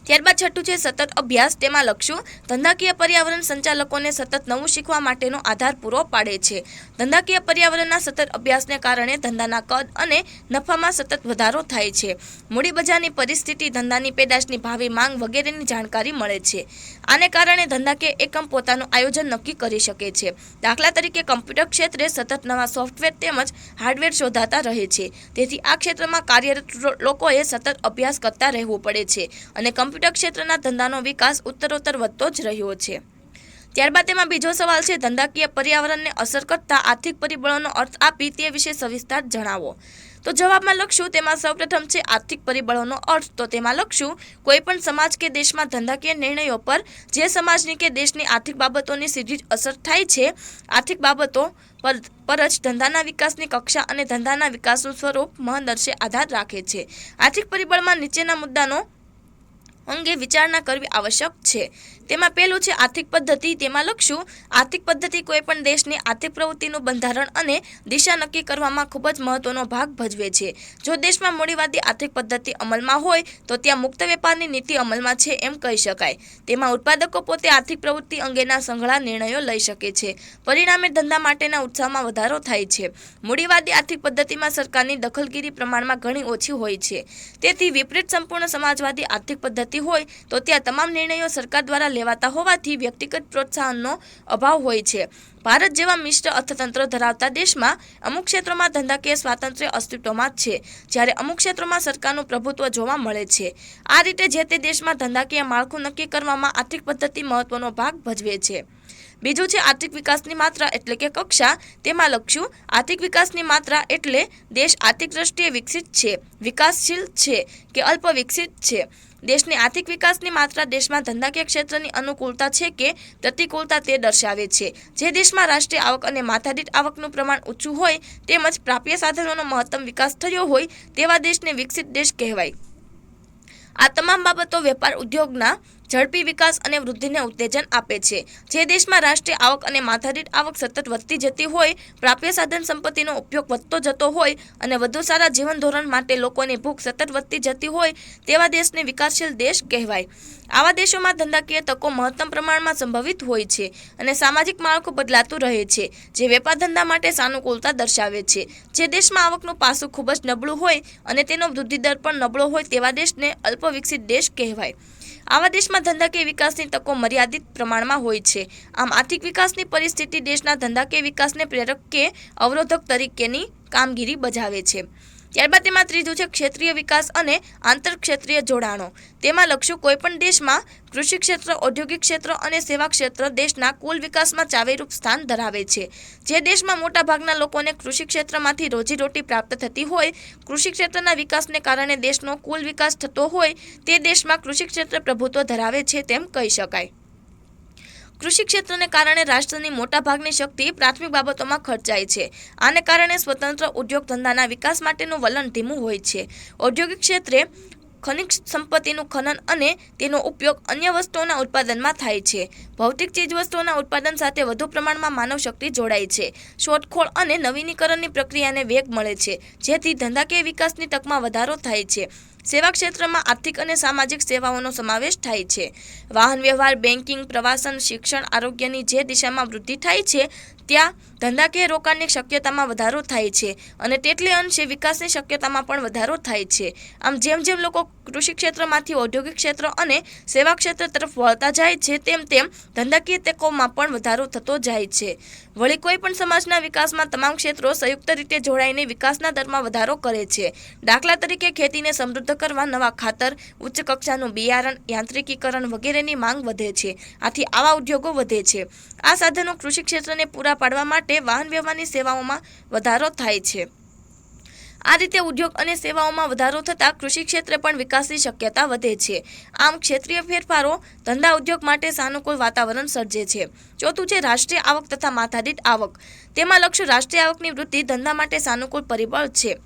ત્યારબાદ છઠ્ઠું છે સતત અભ્યાસ. તેમાં લખશું ધંધાકીય પર્યાવરણ સંચાલકોને સતત નવું શીખવા માટેનો આધાર પૂરો પાડે છે. ધંધાકીય પર્યાવરણના સતત અભ્યાસને કારણે ધંધાના કદ અને નફામાં સતત વધારો થાય છે. મૂડી બજારની પરિસ્થિતિ, ધંધાની પેદાશની ભાવિ માંગ વગેરેની જાણકારી મળે છે. આને કારણે ધંધાકીય એકમ પોતાનું આયોજન નક્કી કરી શકે છે. દાખલા તરીકે કમ્પ્યુટર ક્ષેત્રે સતત નવા સોફ્ટવેર તેમજ હાર્ડવેર શોધાતા રહે છે. તેથી આ ક્ષેત્રમાં કાર્યરત લોકોએ સતત અભ્યાસ કરતા રહેવું પડે છે અને કમ્પ્યુટર ક્ષેત્રના ધંધાનો વિકાસ ઉત્તરોત્તર વધતો જ રહ્યો છે. ત્યારબાદ તેમાં બીજો સવાલ છે ધંધાકીય પર્યાવરણને અસર કરતા આર્થિક પરિબળોનો અર્થ આપી તે વિશે સવિસ્તાર જણાવો. તો જવાબમાં લખશું તેમાં સૌપ્રથમ છે આર્થિક પરિબળોનો અર્થ. તો તેમાં લખશું કોઈ પણ સમાજ કે દેશમાં ધંધાકીય નિર્ણયો પર જે સમાજની કે દેશની આર્થિક બાબતોની સીધી જ અસર થાય છે. આર્થિક બાબતો પર જ ધંધાના વિકાસની કક્ષા અને ધંધાના વિકાસનું સ્વરૂપ મહદઅંશે આધાર રાખે છે. આર્થિક પરિબળમાં નીચેના મુદ્દાનો અંગે વિચારણા કરવી આવશ્યક છે. તેમાં પહેલું છે આર્થિક પદ્ધતિ. તેમાં લખશું આર્થિક પદ્ધતિ કોઈ પણ દેશની આર્થિક પ્રવૃત્તિનું બંધારણ અને દિશા નક્કી કરવામાં ખૂબ જ મહત્વનો ભાગ ભજવે છે. જો દેશમાં મૂડીવાદી આર્થિક પદ્ધતિ અમલમાં હોય તો ત્યાં મુક્ત વેપારની નીતિ અમલમાં છે એમ કહી શકાય. તેમાં ઉત્પાદકો પોતે આર્થિક પ્રવૃત્તિ અંગેના સંઘળા નિર્ણયો લઈ શકે છે. પરિણામે ધંધા માટેના ઉત્સાહમાં વધારો થાય છે. મૂડીવાદી આર્થિક પદ્ધતિમાં સરકારની દખલગીરી પ્રમાણમાં ઘણી ઓછી હોય છે. તેથી વિપરીત સંપૂર્ણ સમાજવાદી આર્થિક પદ્ધતિ હોય તો ત્યાં તમામ નિર્ણયો સરકાર દ્વારા લેવાતા હોવાથી વ્યક્તિગત પ્રોત્સાહનનો અભાવ હોય છે. ભારત જેવા મિશ્ર અર્થતંત્ર ધરાવતા દેશમાં અમુક ક્ષેત્રોમાં ધંધાકીય સ્વાતંત્ર્ય અસ્તિત્વમાં જ છે, જ્યારે અમુક ક્ષેત્રોમાં સરકારનું પ્રભુત્વ જોવા મળે છે. આ રીતે જે તે દેશમાં ધંધાકીય માળખું નક્કી કરવામાં આર્થિક પદ્ધતિ મહત્વનો ભાગ ભજવે છે. બીજું છે આર્થિક વિકાસની માત્રા એટલે કે કક્ષા. તેમાં લખશું આર્થિક વિકાસની માત્રા એટલે દેશ આર્થિક દ્રષ્ટિએ વિકસિત છે, વિકાસશીલ છે કે અલ્પ વિકસિત છે. દેશની આર્થિક વિકાસની માત્રા દેશમાં ધંધાકીય ક્ષેત્રની અનુકૂળતા છે કે પ્રતિકૂળતા તે દર્શાવે છે. જે દેશમાં રાષ્ટ્રીય આવક અને માથાદીઠ આવકનું પ્રમાણ ઊંચું હોય તેમજ પ્રાપ્ય સાધનોનો મહત્તમ વિકાસ થયો હોય તેવા દેશને વિકસિત દેશ કહેવાય. આ તમામ બાબતો વેપાર ઉદ્યોગના ઝડપી વિકાસ અને વૃદ્ધિને ઉત્તેજન આપે છે. જે દેશમાં રાષ્ટ્રીય આવક અને માથાદીઠ આવક સતત વધતી જતી હોય, પ્રાપ્ય સાધન સંપત્તિનો ઉપયોગ વધતો જતો હોય અને વધુ સારા જીવન ધોરણ માટે લોકોની ભૂખ સતત વધતી જતી હોય તેવા દેશને વિકાસશીલ દેશ કહેવાય. આવા દેશોમાં ધંધાકીય તકો મહત્તમ પ્રમાણમાં સંભવિત હોય છે અને સામાજિક માળખું બદલાતું રહે છે, જે વેપાર ધંધા માટે સાનુકૂળતા દર્શાવે છે. જે દેશમાં આવકનું પાસું ખૂબ જ નબળું હોય અને તેનો વૃદ્ધિ દર પણ નબળો હોય તેવા દેશને અલ્પ વિકસિત દેશ કહેવાય. આવા દેશમાં ધંધાકીય વિકાસની તકો મર્યાદિત પ્રમાણમાં હોય છે. આમ આર્થિક વિકાસની પરિસ્થિતિ દેશના ધંધાકીય વિકાસને પ્રેરક કે અવરોધક તરીકેની કામગીરી બજાવે છે. ત્યારબાદ તેમાં ત્રીજું છે ક્ષેત્રીય વિકાસ અને આંતરક્ષેત્રીય જોડાણો. તેમાં લખશું કોઈપણ દેશમાં કૃષિ ક્ષેત્ર, ઔદ્યોગિક ક્ષેત્ર અને સેવા ક્ષેત્ર દેશના કુલ વિકાસમાં ચાવીરૂપ સ્થાન ધરાવે છે. જે દેશમાં મોટાભાગના લોકોને કૃષિ ક્ષેત્રમાંથી રોજીરોટી પ્રાપ્ત થતી હોય, કૃષિ ક્ષેત્રના વિકાસને કારણે દેશનો કુલ વિકાસ થતો હોય તે દેશમાં કૃષિ ક્ષેત્ર પ્રભુત્વ ધરાવે છે તેમ કહી શકાય. કૃષિ ક્ષેત્રને કારણે રાષ્ટ્રની મોટાભાગની શક્તિ પ્રાથમિક બાબતોમાં ખર્ચાય છે. આને કારણે સ્વતંત્ર ઉદ્યોગ ધંધાના વિકાસ માટેનું વલણ ધીમું હોય છે. ઔદ્યોગિક ક્ષેત્રે ખનિજ સંપત્તિનું ખનન અને તેનો ઉપયોગ અન્ય વસ્તુઓના ઉત્પાદનમાં થાય છે. ભૌતિક ચીજવસ્તુઓના ઉત્પાદન સાથે વધુ પ્રમાણમાં માનવ શક્તિ જોડાય છે. શોધખોળ અને નવીનીકરણની પ્રક્રિયાને વેગ મળે છે, જેથી ધંધાકીય વિકાસની તકમાં વધારો થાય છે. સેવા ક્ષેત્રમાં આર્થિક અને સામાજિક સેવાઓનો સમાવેશ થાય છે. વાહન વ્યવહાર, બેન્કિંગ, પ્રવાસન, શિક્ષણ, આરોગ્યની જે દિશામાં વૃદ્ધિ થાય છે ત્યાં ધંધાકીય રોકાણની શક્યતામાં વધારો થાય છે અને તેટલે અંશે વિકાસની શક્યતામાં પણ વધારો થાય છે. આમ જેમ જેમ લોકો કૃષિ ક્ષેત્રમાંથી ઔદ્યોગિક ક્ષેત્ર અને સેવા ક્ષેત્ર તરફ વળતા જાય છે તેમ તેમ ધંધાકીય તકોમાં પણ વધારો થતો જાય છે. વળી કોઈ પણ સમાજના વિકાસમાં તમામ ક્ષેત્રો સંયુક્ત રીતે જોડાઈને વિકાસના દરમાં વધારો કરે છે. દાખલા તરીકે ખેતીને સમૃદ્ધ કરવા નવા ખાતર, ઉચ્ચ કક્ષાનું બિયારણ, યાંત્રિકીકરણ વગેરેની માંગ વધે છે. આથી આવા ઉદ્યોગો વધે છે. આ સાધનો કૃષિ ક્ષેત્રને પૂરા પાડવા માટે વાહન વ્યવહારની સેવાઓમાં વધારો થાય છે. આ રીતે ઉદ્યોગ અને સેવાઓમાં વધારો થતાં કૃષિ ક્ષેત્રે પણ વિકાસની શક્યતા વધે છે. આમ ક્ષેત્રીય ફેરફારો ધંધા ઉદ્યોગ માટે સાનુકૂળ વાતાવરણ સર્જે છે. ચોથું છે રાષ્ટ્રીય આવક તથા માથાદીઠ આવક. તેમાં લક્ષ્ય રાષ્ટ્રીય આવકની વૃદ્ધિ ધંધા માટે સાનુકૂળ પરિબળ છે.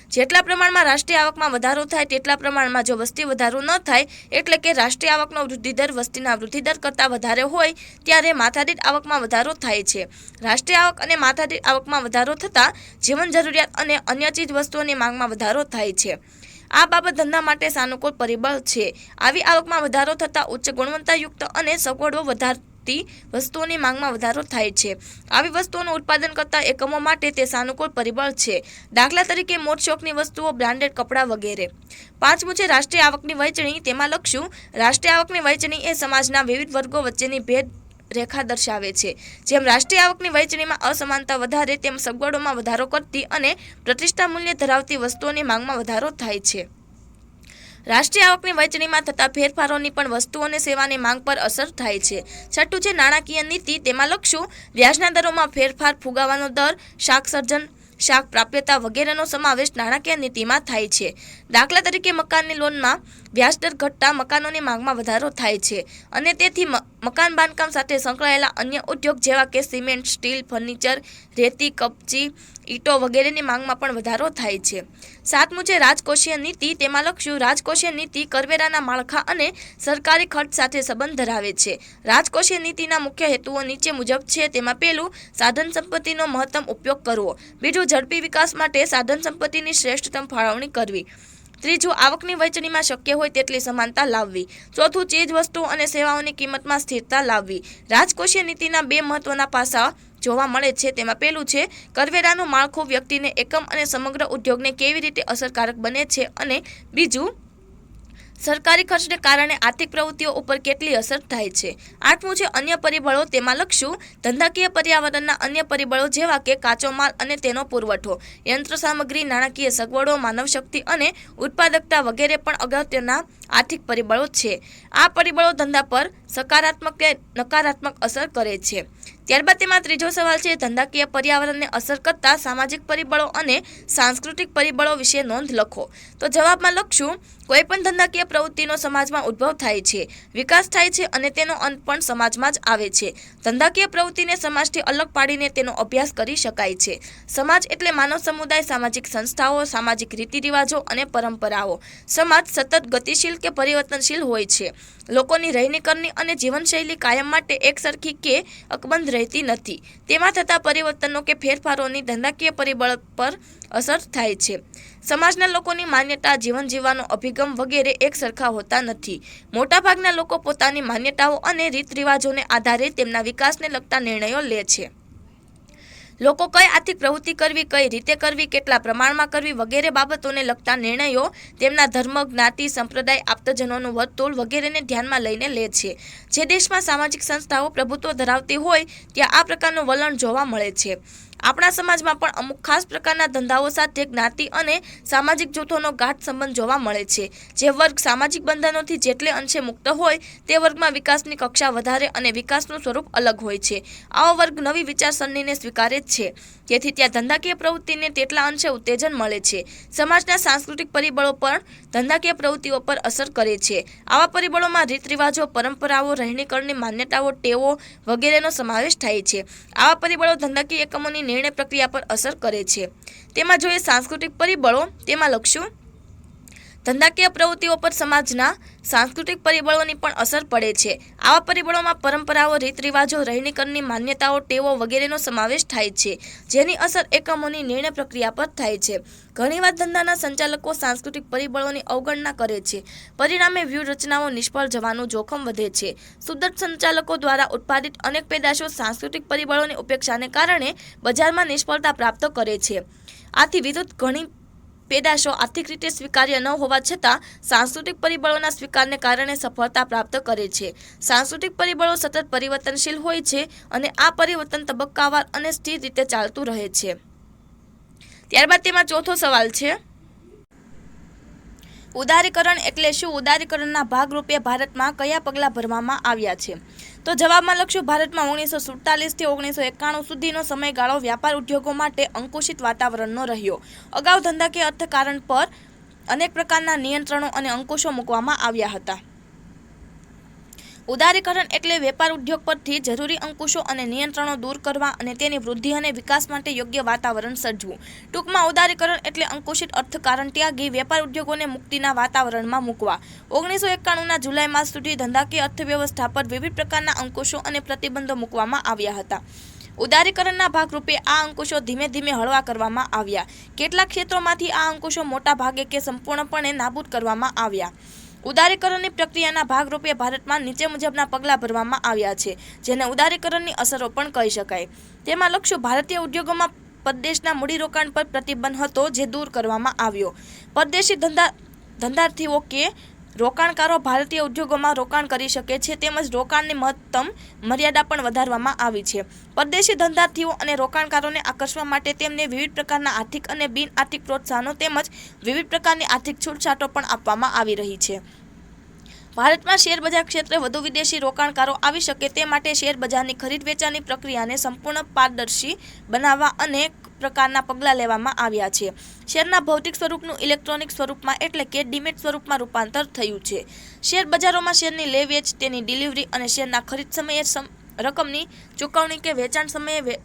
જેટલા પ્રમાણમાં રાષ્ટ્રીય આવકમાં વધારો થાય તેટલા પ્રમાણમાં જો વસ્તી વધારો ન થાય એટલે કે રાષ્ટ્રીય આવકનો વૃદ્ધિદર વસ્તીના વૃદ્ધિદર કરતાં વધારે હોય ત્યારે માથાદીઠ આવકમાં વધારો થાય છે. રાષ્ટ્રીય આવક અને માથાદીઠ આવકમાં વધારો થતાં જીવન જરૂરિયાત અને અન્ય ચીજ વસ્તુઓની માંગમાં વધારો થાય છે. આ બાબત ધંધા માટે સાનુકૂળ પરિબળ છે. આવી આવકમાં વધારો થતાં ઉચ્ચ ગુણવત્તાયુક્ત અને સગવડો વસ્તુઓની માંગમાં વધારો થાય છે. આવી વસ્તુઓનું ઉત્પાદન કરતા એકમો માટે તે સાનુકૂળ પરિબળ છે. દાખલા તરીકે મોટશોખની વસ્તુઓ, બ્રાન્ડેડ કપડાં વગેરે. પાંચમું છે રાષ્ટ્રીય આવકની વહેંચણી. તેમાં લખશું રાષ્ટ્રીય આવકની વહેંચણી એ સમાજના વિવિધ વર્ગો વચ્ચેની ભેદ રેખા દર્શાવે છે. જેમ રાષ્ટ્રીય આવકની વહેંચણીમાં અસમાનતા વધારે તેમ સગવડોમાં વધારો કરતી અને પ્રતિષ્ઠા મૂલ્ય ધરાવતી વસ્તુઓની માંગમાં વધારો થાય છે. રાષ્ટ્રીય આવકની વહેંચણીમાં થતા ફેરફારોની પણ વસ્તુઓ અને સેવાની માંગ પર અસર થાય છે. છઠ્ઠું છે નાણાકીય નીતિ. તેમાં લખશું વ્યાજના દરોમાં ફેરફાર, ફુગાવાનો દર, શાક સર્જન, શાક પ્રાપ્યતા વગેરેનો સમાવેશ નાણાકીય નીતિમાં થાય છે. દાખલા તરીકે મકાનની લોનમાં વ્યાજદર ઘટતા મકાનોની માંગમાં વધારો થાય છે અને તેથી મકાન બાંધકામ સાથે સંકળાયેલા અન્ય ઉદ્યોગ જેવા કે સિમેન્ટ, સ્ટીલ, ફર્નિચર, રેતી, કપચી, ઈંટો વગેરેની માંગમાં પણ વધારો થાય છે. સાતમું છે રાજકોષીય નીતિ. તેમાં લખશું રાજકોષીય નીતિ કરવેરાના માળખા અને સરકારી ખર્ચ સાથે સંબંધ ધરાવે છે. રાજકોષીય નીતિના મુખ્ય હેતુઓ નીચે મુજબ છે. તેમાં પહેલું સાધન સંપત્તિનો મહત્તમ ઉપયોગ કરવો. બીજું ઝડપી વિકાસ માટે સાધન સંપત્તિની શ્રેષ્ઠતમ ફાળવણી કરવી. ત્રીજું આવકની વહેંચણીમાં શક્ય હોય તેટલી સમાનતા લાવવી. ચોથું ચીજ વસ્તુઓ અને સેવાઓની કિંમતમાં સ્થિરતા લાવવી. રાજકોષીય નીતિના બે મહત્વના પાસા જોવા મળે છે. તેમાં પહેલું છે કરવેરાનું માળખું વ્યક્તિને એકમ અને સમગ્ર ઉદ્યોગને કેવી રીતે અસરકારક બને છે અને બીજું સરકારી ખર્ચને કારણે આર્થિક પ્રવૃત્તિઓ ઉપર કેટલી અસર થાય છે. આઠમું છે અન્ય પરિબળો. તેમાં લખશું ધંધાકીય પર્યાવરણના અન્ય પરિબળો જેવા કે કાચો માલ અને તેનો પુરવઠો, યંત્ર સામગ્રી, નાણાકીય સગવડો, માનવ શક્તિ અને ઉત્પાદકતા વગેરે પણ અગત્યના આર્થિક પરિબળો છે. આ પરિબળો ધંધા પર સકારાત્મક કે નકારાત્મક અસર કરે છે। ત્યારબાદ તેમાં ત્રીજો સવાલ છે, ધંધાકીય પર્યાવરણને અસર કરતા સામાજિક પરિબળો અને સાંસ્કૃતિક પરિબળો વિશે નોંધ લખો। તો જવાબમાં લખશું, કોઈ પણ ધંધાકીય પ્રવૃત્તિનો સમાજમાં ઉદ્ભવ થાય છે, વિકાસ થાય છે અને તેનો અંત પણ સમાજમાં જ આવે છે। ધંધાકીય પ્રવૃત્તિને સમાજથી અલગ પાડીને તેનો અભ્યાસ કરી શકાય છે। સમાજ એટલે માનવ સમુદાય, સામાજિક સંસ્થાઓ, સામાજિક રીતિરિવાજો અને પરંપરાઓ। સમાજ સતત ગતિશીલ કે પરિવર્તનશીલ હોય છે। લોકોની રહેણીકરણી અને જીવનશૈલી કાયમ માટે એકસરખી કે અકબંધ રહેતી નથી। તેમાં થતા પરિવર્તનો કે ફેરફારોની ધંધાકીય પરિબળ પર અસર થાય છે। સમાજના લોકોની માન્યતા, જીવન જીવવાનો અભિગમ વગેરે એક સરખા હોતા નથી। મોટાભાગના લોકો પોતાની માન્યતાઓ અને રીત રિવાજોને આધારે તેમના વિકાસને લગતા નિર્ણયો લે છે। લોકો કઈ આર્થિક પ્રવૃત્તિ કરવી, કઈ રીતે કરવી, કેટલા પ્રમાણમાં કરવી વગેરે બાબતોને લગતા નિર્ણયો તેમના ધર્મ, જ્ઞાતિ, સંપ્રદાય, આપતજનોનું વર્તુળ વગેરેને ધ્યાનમાં લઈને લે છે। જે દેશમાં સામાજિક સંસ્થાઓ પ્રભુત્વ ધરાવતી હોય ત્યાં આ પ્રકારનું વલણ જોવા મળે છે। આપણા સમાજમાં પણ અમુક ખાસ પ્રકારના ધંધાઓ સાથે જ્ઞાતિ અને સામાજિક જૂથોનો ગાઢ સંબંધ જોવા મળે છે। જે વર્ગ સામાજિક બંધનોથી જેટલે અંશે મુક્ત હોય તે વર્ગમાં વિકાસની કક્ષા વધારે અને વિકાસનું સ્વરૂપ અલગ હોય છે। આવો વર્ગ નવી વિચારસરણીને સ્વીકારે છે, તેથી ત્યાં ધંધાકીય પ્રવૃત્તિને તેટલા અંશે ઉત્તેજન મળે છે। સમાજના સાંસ્કૃતિક પરિબળો પણ ધંધાકીય પ્રવૃત્તિઓ પર અસર કરે છે। આવા પરિબળોમાં રીત રિવાજો, પરંપરાઓ, રહેણીકરણી, માન્યતાઓ, ટેવો વગેરેનો સમાવેશ થાય છે। આવા પરિબળો ધંધાકીય એકમોની નિર્ણય પ્રક્રિયા પર અસર કરે છે। તેમાં જોઈએ સાંસ્કૃતિક પરિબળો, તેમાં લખશું, ધંધાકીય પ્રવૃત્તિઓ પર સમાજના સાંસ્કૃતિક પરિબળોની પણ અસર પડે છે। આવા પરિબળોમાં પરંપરાઓ, રીત રિવાજો, રહેણીકરણની માન્યતાઓ, ટેવો વગેરેનો સમાવેશ થાય છે, જેની અસર એકમોની નિર્ણય પ્રક્રિયા પર થાય છે। ઘણીવાર ધંધાના સંચાલકો સાંસ્કૃતિક પરિબળોની અવગણના કરે છે, પરિણામે વ્યૂહરચનાઓ નિષ્ફળ જવાનું જોખમ વધે છે। સુદૃઢ સંચાલકો દ્વારા ઉત્પાદિત અનેક પેદાશો સાંસ્કૃતિક પરિબળોની ઉપેક્ષાને કારણે બજારમાં નિષ્ફળતા પ્રાપ્ત કરે છે। આથી વિરુદ્ધ ઘણી પેદાશો આર્થિક રીતે સ્વીકાર્ય ન હોવા છતાં સાંસ્કૃતિક પરિબળોના સ્વીકારને કારણે સફળતા પ્રાપ્ત કરે છે। સાંસ્કૃતિક પરિબળો સતત પરિવર્તનશીલ હોય છે અને આ પરિવર્તન તબક્કાવાર અને સ્થિર રીતે ચાલતું રહે છે। ત્યારબાદ તેમાં ચોથો સવાલ છે, ઉદારીકરણ એટલે શું? ઉદારીકરણના ભાગરૂપે ભારતમાં કયા પગલાં ભરવામાં આવ્યા છે? તો જવાબમાં લખશું, ભારતમાં 1947 થી 1991 સુધીનો સમયગાળો વ્યાપાર ઉદ્યોગો માટે અંકુશિત વાતાવરણનો રહ્યો। અગાઉ ધંધાકીય અર્થકારણ પર અનેક પ્રકારના નિયંત્રણો અને અંકુશો મૂકવામાં આવ્યા હતા। ઉદારીકરણ એટલે વેપાર ઉદ્યોગ પરથી જરૂરી અંકુશો અને નિયંત્રણો દૂર કરવા અને તેની વૃદ્ધિ અને વિકાસ માટે યોગ્ય વાતાવરણ સર્જવું। ટૂંકમાં ઉદારીકરણ એટલે અંકુશિત અર્થકારણ ત્યાગી વેપાર ઉદ્યોગોને મુક્તિના વાતાવરણમાં મૂકવા। 1991ના જુલાઈ માસ સુધી ધંધાકીય અર્થવ્યવસ્થા પર વિવિધ પ્રકારના અંકુશો અને પ્રતિબંધો મૂકવામાં આવ્યા હતા। ઉદારીકરણના ભાગરૂપે આ અંકુશો ધીમે ધીમે હળવા કરવામાં આવ્યા। કેટલાક ક્ષેત્રોમાંથી આ અંકુશો મોટા ભાગે કે સંપૂર્ણપણે નાબૂદ કરવામાં આવ્યા। ઉદારીકરણની પ્રક્રિયાના ભાગરૂપે ભારતમાં નીચે મુજબના પગલાં ભરવામાં આવ્યા છે, જેને ઉદારીકરણની અસરો પણ કહી શકાય। તેમાં લખશું, ભારતીય ઉદ્યોગોમાં પરદેશના મૂડીરોકાણ પર પ્રતિબંધ હતો, જે દૂર કરવામાં આવ્યો। પરદેશી ધંધાર્થીઓ કે રોકાણકારો ભારતીય ઉદ્યોગોમાં રોકાણ કરી શકે છે, તેમજ રોકાણની મહત્તમ મર્યાદા પણ વધારવામાં આવી છે। પરદેશી ધંધાર્થીઓ અને રોકાણકારોને આકર્ષવા માટે તેમને વિવિધ પ્રકારના આર્થિક અને બિન આર્થિક પ્રોત્સાહનો તેમજ વિવિધ પ્રકારની આર્થિક છૂટછાટો પણ આપવામાં આવી રહી છે। ભારતમાં શેરબજાર ક્ષેત્રે વધુ વિદેશી રોકાણકારો આવી શકે તે માટે શેરબજારની ખરીદ વેચાણની પ્રક્રિયાને સંપૂર્ણ પારદર્શી બનાવવા અનેક પ્રકારના પગલાં લેવામાં આવ્યા છે। શેરના ભૌતિક સ્વરૂપનું ઇલેક્ટ્રોનિક સ્વરૂપમાં એટલે કે ડીમેટ સ્વરૂપમાં રૂપાંતર થયું છે। શેર બજારોમાં શેરની લે વેચ, તેની ડિલિવરી અને શેરના ખરીદ સમયે રકમની ચૂકવણી કે વેચાણ સમયે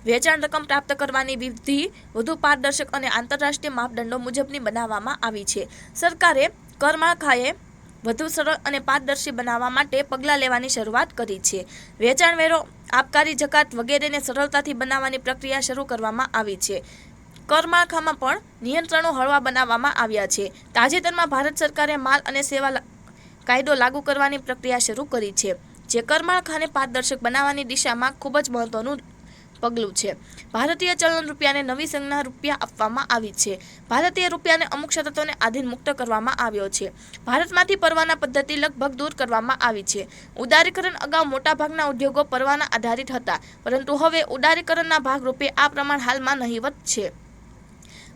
વેચાણ રકમ પ્રાપ્ત કરવાની વિધિ વધુ પારદર્શક અને આંતરરાષ્ટ્રીય માપદંડો મુજબની બનાવવામાં આવી છે। સરકારે કર માળખાએ વધુ સરળ અને પારદર્શી બનાવવા માટે પગલાં લેવાની શરૂઆત કરી છે। વેચાણ વેરો, આબકારી જકાત વગેરેને સરળતાથી બનાવવાની પ્રક્રિયા શરૂ કરવામાં આવી છે। કર માળખામાં પણ નિયંત્રણો હળવા બનાવવામાં આવ્યા છે। તાજેતરમાં ભારત સરકારે માલ અને સેવા કાયદો લાગુ કરવાની પ્રક્રિયા શરૂ કરી છે, જે કર માળખાને પારદર્શક બનાવવાની દિશામાં ખૂબ જ મહત્વનું પગલું છે। ભારતીય ચલણ રૂપિયાને નવી સંજ્ઞા રૂપિયા આપવામાં આવી છે। ભારતીય રૂપિયાને અમુક શરતોને આધીન મુક્ત કરવામાં આવ્યો છે। ભારતમાંથી પરવાના પદ્ધતિ લગભગ દૂર કરવામાં આવી છે। ઉદારીકરણ અગાઉ મોટાભાગના ઉદ્યોગો પરવાના આધારિત હતા, પરંતુ હવે ઉદારીકરણના ભાગરૂપે આ પ્રમાણ હાલમાં નહીવત છે।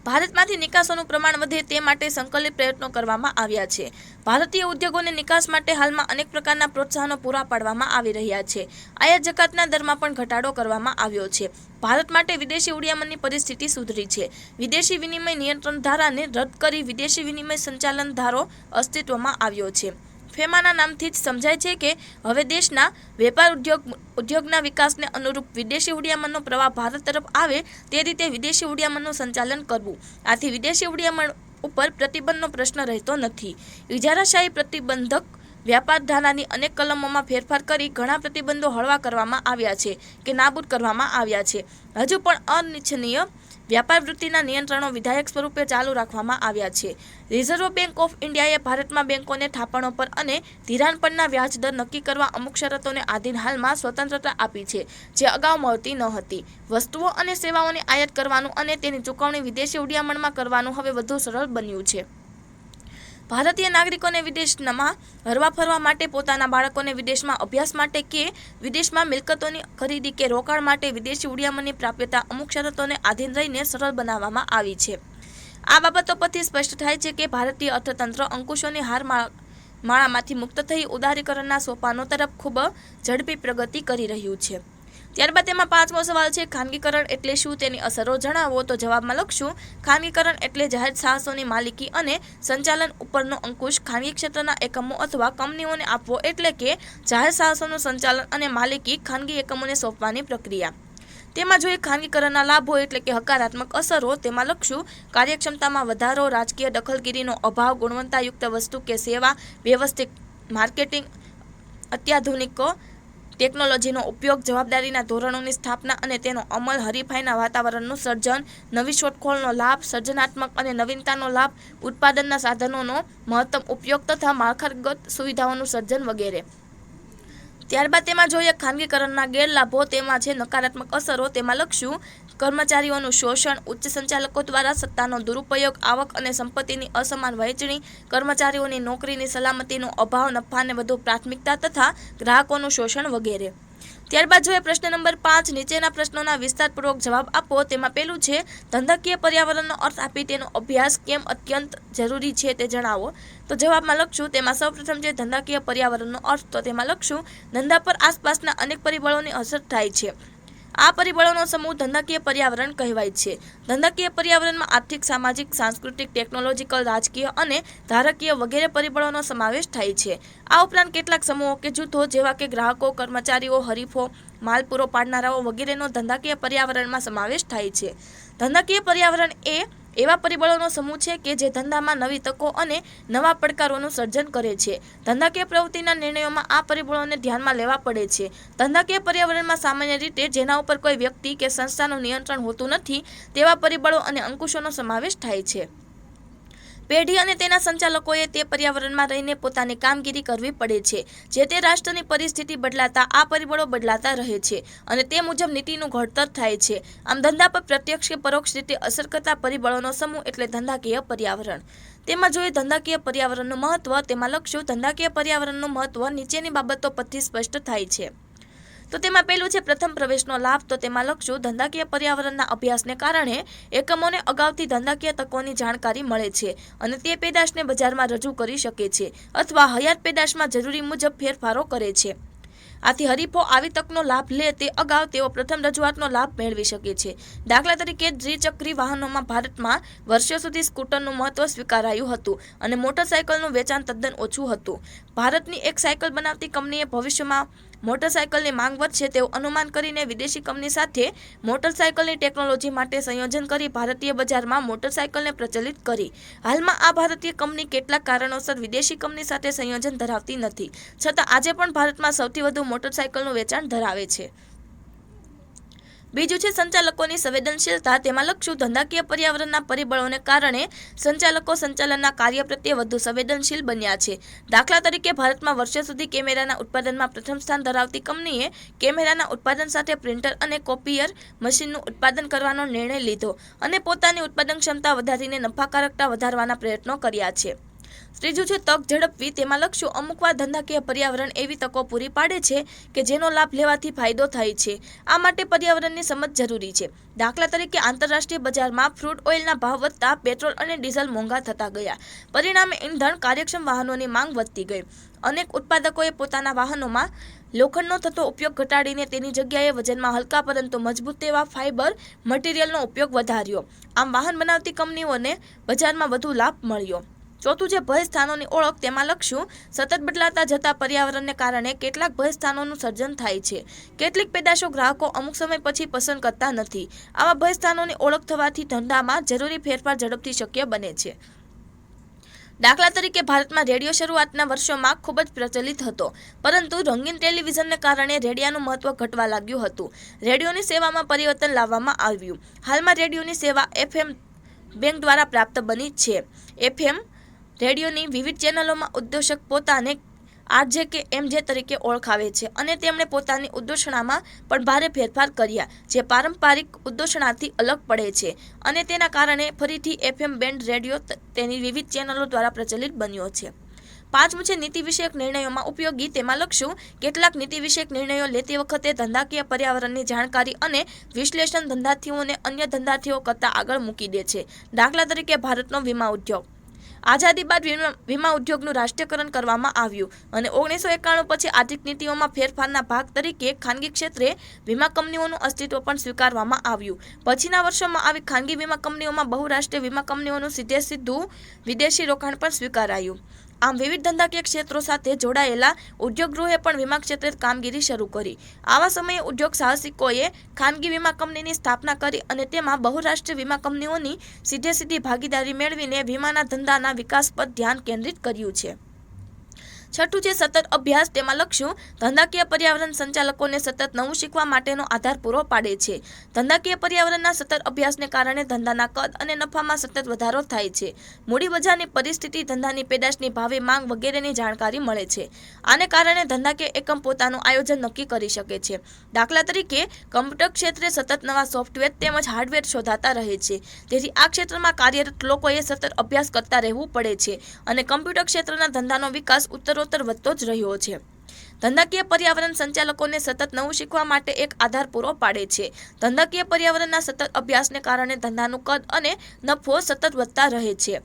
ભારતમાંથી નિકાસોનું પ્રમાણ વધે તે માટે સંકલિત પ્રયત્નો કરવામાં આવ્યા છે. ભારતીય ઉદ્યોગોને નિકાસ માટે હાલમાં અનેક પ્રકારના પ્રોત્સાહનો પૂરા પાડવામાં આવી રહ્યા છે. આયાત જકાતના દરમાં પણ ઘટાડો કરવામાં આવ્યો છે. ભારત માટે વિદેશી ઉડિયામણની પરિસ્થિતિ સુધરી છે. વિદેશી વિનિમય નિયંત્રણ ધારાને રદ કરી વિદેશી વિનિમય સંચાલન ધારો અસ્તિત્વમાં આવ્યો છે. ફેમાના નામથી જ સમજાય છે કે હવે દેશના વેપાર ઉદ્યોગના વિકાસને અનુરૂપ વિદેશી ઉડિયામણનો પ્રવાહ ભારત તરફ આવે તે રીતે વિદેશી ઉડિયામણનું સંચાલન કરવું. આથી વિદેશી ઉડિયામણ ઉપર પ્રતિબંધનો પ્રશ્ન રહેતો નથી. ઇજારાશાહી પ્રતિબંધક વ્યાપાર ધારાની અનેક કલમોમાં ફેરફાર કરી ઘણા પ્રતિબંધો હળવા કરવામાં આવ્યા છે કે નાબૂદ કરવામાં આવ્યા છે. હજુ પણ અનિચ્છનીય વ્યાપાર વૃત્તિના નિયંત્રણો વિધાયક સ્વરૂપે ચાલુ રાખવામાં આવ્યા છે. રિઝર્વ બેંક ઓફ ઇન્ડિયાએ ભારતમાં બેંકોને થાપણો પર અને ધિરાણ પરના વ્યાજદર નક્કી કરવા અમુક શરતોને આધીન હાલમાં સ્વતંત્રતા આપી છે, જે અગાઉ મળતી ન હતી. વસ્તુઓ અને સેવાઓની આયાત કરવાનું અને તેની ચૂકવણી વિદેશી ઉડિયામણમાં કરવાનું હવે વધુ સરળ બન્યું છે. ભારતીય નાગરિકોને વિદેશમાં હરવા ફરવા માટે, પોતાના બાળકોને વિદેશમાં અભ્યાસ માટે કે વિદેશમાં મિલકતોની ખરીદી કે રોકાણ માટે વિદેશી ઉડિયામણની પ્રાપ્યતા અમુક શરતોને આધીન રહીને સરળ બનાવવામાં આવી છે. આ બાબતો પરથી સ્પષ્ટ થાય છે કે ભારતીય અર્થતંત્ર અંકુશોની હારમાળામાંથી મુક્ત થઈ ઉદારીકરણના સોપાનો તરફ ખૂબ ઝડપી પ્રગતિ કરી રહ્યું છે. ત્યારબાદ તેમાં 5મો સવાલ છે, ખાનગીકરણ એટલે શું, તેની અસરો જણાવો. તો જવાબમાં લખશું, ખાનગીકરણ એટલે જાહેર સાહસોની માલિકી અને સંચાલન ઉપરનો અંકુશ ખાનગી ક્ષેત્રના એકમો અથવા કંપનીઓને આપવો, એટલે કે જાહેર સાહસોનું સંચાલન અને માલિકી ખાનગી એકમોને સોંપવાની પ્રક્રિયા. તેમાં જોઈએ ખાનગીકરણના લાભો એટલે કે હકારાત્મક અસરો. તેમાં લખશું, કાર્યક્ષમતામાં વધારો, રાજકીય દખલગીરીનો અભાવ, ગુણવત્તાયુક્ત વસ્તુ કે સેવા, વ્યવસ્થિત માર્કેટિંગ, અત્યાધુનિક ટેકનોલોજીનો ઉપયોગ, જવાબદારીના ધોરણોની સ્થાપના અને તેનો અમલ, હરીફાઈના વાતાવરણનું સર્જન, નવી શોધખોળનો લાભ, સર્જનાત્મક અને નવીનતાનો લાભ, ઉત્પાદનના સાધનોનો મહત્તમ ઉપયોગ તથા માળખાગત સુવિધાઓનું સર્જન વગેરે. ત્યારબાદ તેમાં જોઈએ ખાનગીકરણના ગેરલાભો. તેમાં છે નકારાત્મક અસરો. તેમાં લખશું, કર્મચારીઓનું શોષણ, ઉચ્ચ સંચાલકો દ્વારા સત્તાનો દુરુપયોગ, આવક અને સંપત્તિની અસમાન વહેંચણી, કર્મચારીઓની નોકરીની સલામતીનો અભાવ, નફાને વધુ પ્રાથમિકતા તથા ગ્રાહકોનું શોષણ વગેરે. ત્યારબાદ જોઈએ પ્રશ્ન નંબર 5, નીચેના પ્રશ્નોના વિસ્તારપૂર્વક જવાબ આપો. તેમાં પહેલું છે, ધંધાકીય પર્યાવરણનો અર્થ આપી તેનો અભ્યાસ કેમ અત્યંત જરૂરી છે તે જણાવો. તો જવાબમાં લખશું, તેમાં સૌપ્રથમ છે ધંધાકીય પર્યાવરણનો અર્થ. તો તેમાં લખશું, ધંધા પર આસપાસના અનેક પરિબળોની અસર થાય છે. આ પરિબળોનો સમૂહ ધંધાકીય પર્યાવરણ કહેવાય છે. ધંધાકીય પર્યાવરણમાં આર્થિક, સામાજિક, સાંસ્કૃતિક, ટેકનોલોજીકલ, રાજકીય અને ધારકીય વગેરે પરિબળોનો સમાવેશ થાય છે. આ ઉપરાંત કેટલાક સમૂહો કે જૂથો જેવા કે ગ્રાહકો, કર્મચારીઓ, હરીફો, માલ પૂરો પાડનારાઓ વગેરેનો ધંધાકીય પર્યાવરણમાં સમાવેશ થાય છે. ધંધાકીય પર્યાવરણ એ એવા પરિબળોનો સમૂહ છે કે જે ધંધામાં નવી તકો અને નવા પડકારોનું સર્જન કરે છે. ધંધાકીય પ્રવૃત્તિના નિર્ણયોમાં આ પરિબળોને ધ્યાનમાં લેવા પડે છે. ધંધાકીય પર્યાવરણમાં સામાન્ય રીતે જેના ઉપર કોઈ વ્યક્તિ કે સંસ્થાનું નિયંત્રણ હોતું નથી તેવા પરિબળો અને અંકુશોનો સમાવેશ થાય છે. પેઢી અને તેના સંચાલકોએ તે પર્યાવરણમાં રહીને પોતાની કામગીરી કરવી પડે છે. જે તે રાષ્ટ્રની પરિસ્થિતિ બદલાતા આ પરિબળો બદલાતા રહે છે અને તે મુજબ નીતિનું ઘડતર થાય છે. આમ ધંધા પર પ્રત્યક્ષ કે પરોક્ષ રીતે અસર કરતા પરિબળોનો સમૂહ એટલે ધંધાકીય પર્યાવરણ. તેમાં જોઈએ ધંધાકીય પર્યાવરણનું મહત્વ. તેમાં લખશું, ધંધાકીય પર્યાવરણનું મહત્વ નીચેની બાબતો પરથી સ્પષ્ટ થાય છે. તો તેમાં પહેલું છે પ્રથમ પ્રવેશનો લાભ. તો તેમાં લખશું, ધંધાકીય પર્યાવરણના અભ્યાસને કારણે એકમોને અગાઉથી ધંધાકીય તકોની જાણકારી મળે છે અને તે પેદાશને બજારમાં રજૂ કરી શકે છે અથવા હયાત પેદાશમાં જરૂરી મુજબ ફેરફારો કરે છે. આથી હરીફો આવી તકનો લાભ લે તે અગાઉ તેઓ પ્રથમ રજૂઆતનો લાભ મેળવી શકે છે. દાખલા તરીકે દ્વિચક્રી વાહનોમાં ભારતમાં વર્ષો સુધી સ્કૂટરનું મહત્વ સ્વીકારાયું હતું અને મોટરસાયકલનું વેચાણ તદ્દન ઓછું હતું. ભારતની એક સાયકલ બનાવતી કંપનીએ ભવિષ્યમાં મોટરસાયકલની માંગ વધશે તેવું અનુમાન કરીને વિદેશી કંપની સાથે મોટરસાયકલની ટેકનોલોજી માટે સંયોજન કરી ભારતીય બજારમાં મોટરસાયકલને પ્રચલિત કરી. હાલમાં આ ભારતીય કંપની કેટલાક કારણોસર વિદેશી કંપની સાથે સંયોજન ધરાવતી નથી, છતાં આજે પણ ભારતમાં સૌથી વધુ મોટરસાયકલનું વેચાણ ધરાવે છે. બીજું છે સંચાલકોની સંવેદનશીલતા. તેમાં લખશું, ધંધાકીય પર્યાવરણના પરિબળોને કારણે સંચાલકો સંચાલનના કાર્ય પ્રત્યે વધુ સંવેદનશીલ બન્યા છે. દાખલા તરીકે ભારતમાં વર્ષો સુધી કેમેરાના ઉત્પાદનમાં પ્રથમ સ્થાન ધરાવતી કંપનીએ કેમેરાના ઉત્પાદન સાથે પ્રિન્ટર અને કોપિયર મશીનનું ઉત્પાદન કરવાનો નિર્ણય લીધો અને પોતાની ઉત્પાદન ક્ષમતા વધારીને નફાકારકતા વધારવાના પ્રયત્નો કર્યા છે. ત્રીજું છે તક ઝડપવી, તેમાં લખશું અમુક વાર ધંધાકીય પર્યાવરણ એવી તકો પૂરી પાડે છે કે જેનો લાભ લેવાથી ફાયદો થાય છે. આ માટે પર્યાવરણની સમજ જરૂરી છે. દાખલા તરીકે આંતરરાષ્ટ્રીય બજારમાં ક્રૂડ ઓઇલના ભાવ વધતા પેટ્રોલ અને ડીઝલ મોંઘા થતા ગયા. પરિણામે ઇંધણ કાર્યક્ષમ વાહનોની માંગ વધતી ગઈ. અનેક ઉત્પાદકોએ પોતાના વાહનોમાં લોખંડનો થતો ઉપયોગ ઘટાડીને તેની જગ્યાએ વજનમાં હલકા પરંતુ મજબૂત તેવા ફાઇબર મટીરિયલનો ઉપયોગ વધાર્યો. આમ વાહન બનાવતી કંપનીઓને બજારમાં વધુ લાભ મળ્યો. ચોથું છે ભય સ્થાનોની ઓળખ, તેમાં લખશું સતત બદલાતા જતા પર્યાવરણને કારણે કેટલાક ભય સ્થાનોનું સર્જન થાય છે. કેટલીક પેદાશો ગ્રાહકો અમુક સમય પછી પસંદ કરતા નથી. આવા ભય સ્થાનોની ઓળખ થવાથી ધંધામાં જરૂરી ફેરફાર ઝડપથી શક્ય બને છે. દાખલા તરીકે ભારતમાં રેડિયો શરૂઆતના વર્ષોમાં ખૂબ જ પ્રચલિત હતો, પરંતુ રંગીન ટેલિવિઝનને કારણે રેડિયાનું મહત્વ ઘટવા લાગ્યું હતું. રેડિયોની સેવામાં પરિવર્તન લાવવામાં આવ્યું. હાલમાં રેડિયોની સેવા FM બેંક દ્વારા પ્રાપ્ત બની છે. FM રેડિયોની વિવિધ ચેનલોમાં ઉદ્ઘોષક પોતાને RJ કે MJ તરીકે ઓળખાવે છે અને તેમણે પોતાની ઉદ્ઘોષણામાં પણ ભારે ફેરફાર કર્યા, જે પારંપરિક ઉદ્ઘોષણાથી અલગ પડે છે અને તેના કારણે ફરીથી FM બેન્ડ રેડિયો તેની વિવિધ ચેનલો દ્વારા પ્રચલિત બન્યો છે. પાંચમું છે નીતિ વિષયક નિર્ણયોમાં ઉપયોગી, તેમાં લખશું કેટલાક નીતિ વિષયક નિર્ણયો લેતી વખતે ધંધાકીય પર્યાવરણની જાણકારી અને વિશ્લેષણ ધંધાર્થીઓને અન્ય ધંધાર્થીઓ કરતાં આગળ મૂકી દે છે. દાખલા તરીકે ભારતનો વીમા ઉદ્યોગ. આઝાદી બાદ વીમા ઉદ્યોગનું રાષ્ટ્રીયકરણ કરવામાં આવ્યું અને 1991 પછી આર્થિક નીતિઓમાં ફેરફારના ભાગ તરીકે ખાનગી ક્ષેત્રે વીમા કંપનીઓનું અસ્તિત્વ પણ સ્વીકારવામાં આવ્યું. પછીના વર્ષોમાં આવી ખાનગી વીમા કંપનીઓમાં બહુરાષ્ટ્રીય વીમા કંપનીઓનું સીધું વિદેશી રોકાણ પણ સ્વીકારાયું. આમ વિવિધ ધંધાકીય ક્ષેત્રો સાથે જોડાયેલા ઉદ્યોગગૃહે પણ વીમા ક્ષેત્રે કામગીરી શરૂ કરી. આવા સમયે ઉદ્યોગ સાહસિકોએ ખાનગી વીમા કંપનીની સ્થાપના કરી અને તેમાં બહુરાષ્ટ્રીય વીમા કંપનીઓની સીધી ભાગીદારી મેળવીને વીમાના ધંધાના વિકાસ પર ધ્યાન કેન્દ્રિત કર્યું છે. છઠ્ઠું છે સતત અભ્યાસ, તેમાં લખશું ધંધાકીય પર્યાવરણ સંચાલકોને સતત નવું શીખવા માટેનો આધાર પૂરો પાડે છે. ધંધાકીય પર્યાવરણના સતત અભ્યાસને કારણે ધંધાના કદ અને નફામાં સતત વધારો થાય છે. મૂડી બજારની પરિસ્થિતિ, ધંધાની પેદાશની ભાવિ માંગ વગેરેની જાણકારી મળે છે. આને કારણે ધંધાકીય એકમ પોતાનું આયોજન નક્કી કરી શકે છે. દાખલા તરીકે કમ્પ્યુટર ક્ષેત્રે સતત નવા સોફ્ટવેર તેમજ હાર્ડવેર શોધાતા રહે છે. તેથી આ ક્ષેત્રમાં કાર્યરત લોકોએ સતત અભ્યાસ કરતા રહેવું પડે છે અને કમ્પ્યુટર ક્ષેત્રના ધંધાનો વિકાસ ઉત્તરોત્તર વધતો જ રહ્યો છે. ધંધાકીય પર્યાવરણ સંચાલકોને સતત નવું શીખવા માટે એક આધાર પૂરો પાડે છે. ધંધાકીય પર્યાવરણના સતત અભ્યાસને કારણે ધંધાનું કદ અને નફો સતત વધતા રહે છે.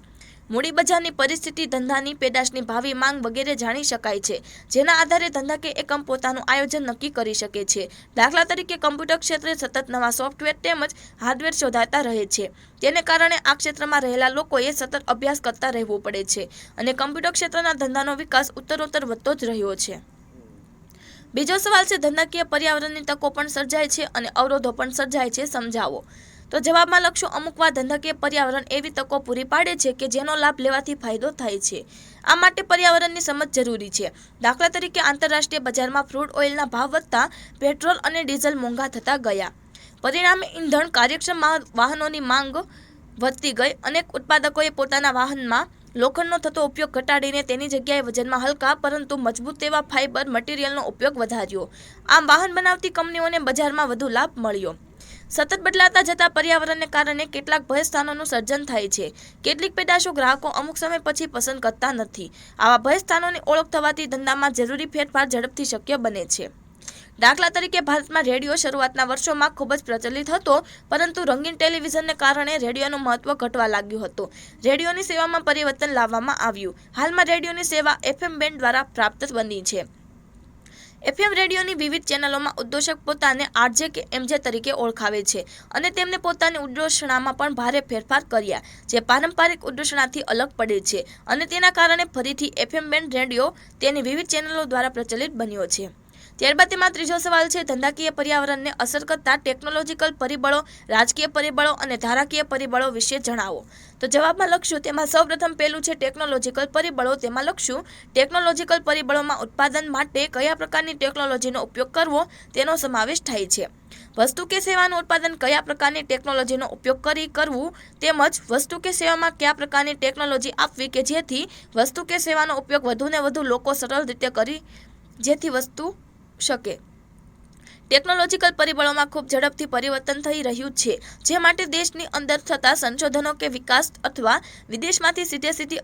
મૂડી બજારની પરિસ્થિતિ, ધંધાની પેદાશની ભાવિ માંગ વગેરે જાણી શકાય છે, જેના આધારે ધંધાકીય એકમ પોતાનું આયોજન નક્કી કરી શકે છે. દાખલા તરીકે કમ્પ્યુટર ક્ષેત્રે સતત નવા સોફ્ટવેર તેમજ હાર્ડવેર શોધાતા રહે છે. તેને કારણે આ ક્ષેત્રમાં રહેલા લોકોએ સતત અભ્યાસ કરતા રહેવું પડે છે અને કમ્પ્યુટર ક્ષેત્રના ધંધાનો વિકાસ ઉત્તરોત્તર વધતો જ રહ્યો છે. બીજો સવાલ છે ધંધાકીય પર્યાવરણની તકો પણ સર્જાય છે અને અવરોધો પણ સર્જાય છે, સમજાવો. તો જવાબમાં લખશો અમુક વાર ધંધાકીય પર્યાવરણ એવી તકો પૂરી પાડે છે કે જેનો લાભ લેવાથી ફાયદો થાય છે. આ માટે પર્યાવરણની સમજ જરૂરી છે. દાખલા તરીકે આંતરરાષ્ટ્રીય બજારમાં ક્રૂડ ઓઇલના ભાવ વધતા પેટ્રોલ અને ડીઝલ મોંઘા થતા ગયા. પરિણામે ઇંધણ કાર્યક્ષમ વાહનોની માંગ વધતી ગઈ. અનેક ઉત્પાદકોએ પોતાના વાહનમાં લોખંડનો થતો ઉપયોગ ઘટાડીને તેની જગ્યાએ વજનમાં હલકા પરંતુ મજબૂત તેવા ફાઇબર મટીરિયલનો ઉપયોગ વધાર્યો. આમ વાહન બનાવતી કંપનીઓને બજારમાં વધુ લાભ મળ્યો. સતત બદલાતા જતા પર્યાવરણને કારણે કેટલાક ભય સ્થાનોનું સર્જન થાય છે. કેટલીક પેદાશો ગ્રાહકો અમુક સમય પછી પસંદ કરતા નથી. આવા ભય સ્થાનોની ઓળખ થવાથી ધંધામાં જરૂરી ફેરફાર ઝડપથી શક્ય બને છે. દાખલા તરીકે ભારતમાં રેડિયો શરૂઆતના વર્ષોમાં ખૂબ જ પ્રચલિત હતો, પરંતુ રંગીન ટેલિવિઝનને કારણે રેડિયોનું મહત્વ ઘટવા લાગ્યું હતું. રેડિયોની સેવામાં પરિવર્તન લાવવામાં આવ્યું. હાલમાં રેડિયોની સેવા FM બેન્ડ દ્વારા પ્રાપ્ત બની છે. FM રેડિયોની વિવિધ ચેનલોમાં ઉદ્ઘોષક પોતાને RJ કે MJ તરીકે ઓળખાવે છે અને તેમણે પોતાની ઉદ્ઘોષણામાં પણ ભારે ફેરફાર કર્યા, જે પારંપરિક ઉદ્ઘોષણાથી અલગ પડે છે અને તેના કારણે ફરીથી FM બેન્ડ રેડિયો તેની વિવિધ ચેનલો દ્વારા પ્રચલિત બન્યો છે. ત્યારબાદ તેમાં ત્રીજો સવાલ છે ધંધાકીય પર્યાવરણને અસર કરતા ટેકનોલોજીકલ પરિબળો, રાજકીય પરિબળો અને ધારાકીય પરિબળો વિશે જણાવો. તો જવાબમાં લખશું તેમાં સૌપ્રથમ પહેલું છે ટેકનોલોજીકલ પરિબળો. તેમાં લખશું ટેકનોલોજીકલ પરિબળોમાં ઉત્પાદન માટે કયા પ્રકારની ટેકનોલોજીનો ઉપયોગ કરવો તેનો સમાવેશ થાય છે. વસ્તુ કે સેવાનું ઉત્પાદન કયા પ્રકારની ટેકનોલોજીનો ઉપયોગ કરવું તેમજ વસ્તુ કે સેવામાં કયા પ્રકારની ટેકનોલોજી આપવી કે જેથી વસ્તુ કે સેવાનો ઉપયોગ વધુને વધુ લોકો સરળ રીતે કરી જેથી વસ્તુ શકે. ટેકનોલોજીકલ પરિબળોમાં ખૂબ ઝડપથી પરિવર્તન થઈ રહ્યું છે, જે માટે દેશની અંદર થતા સંશોધનો કે વિકાસ અથવા વિદેશમાંથી સીધી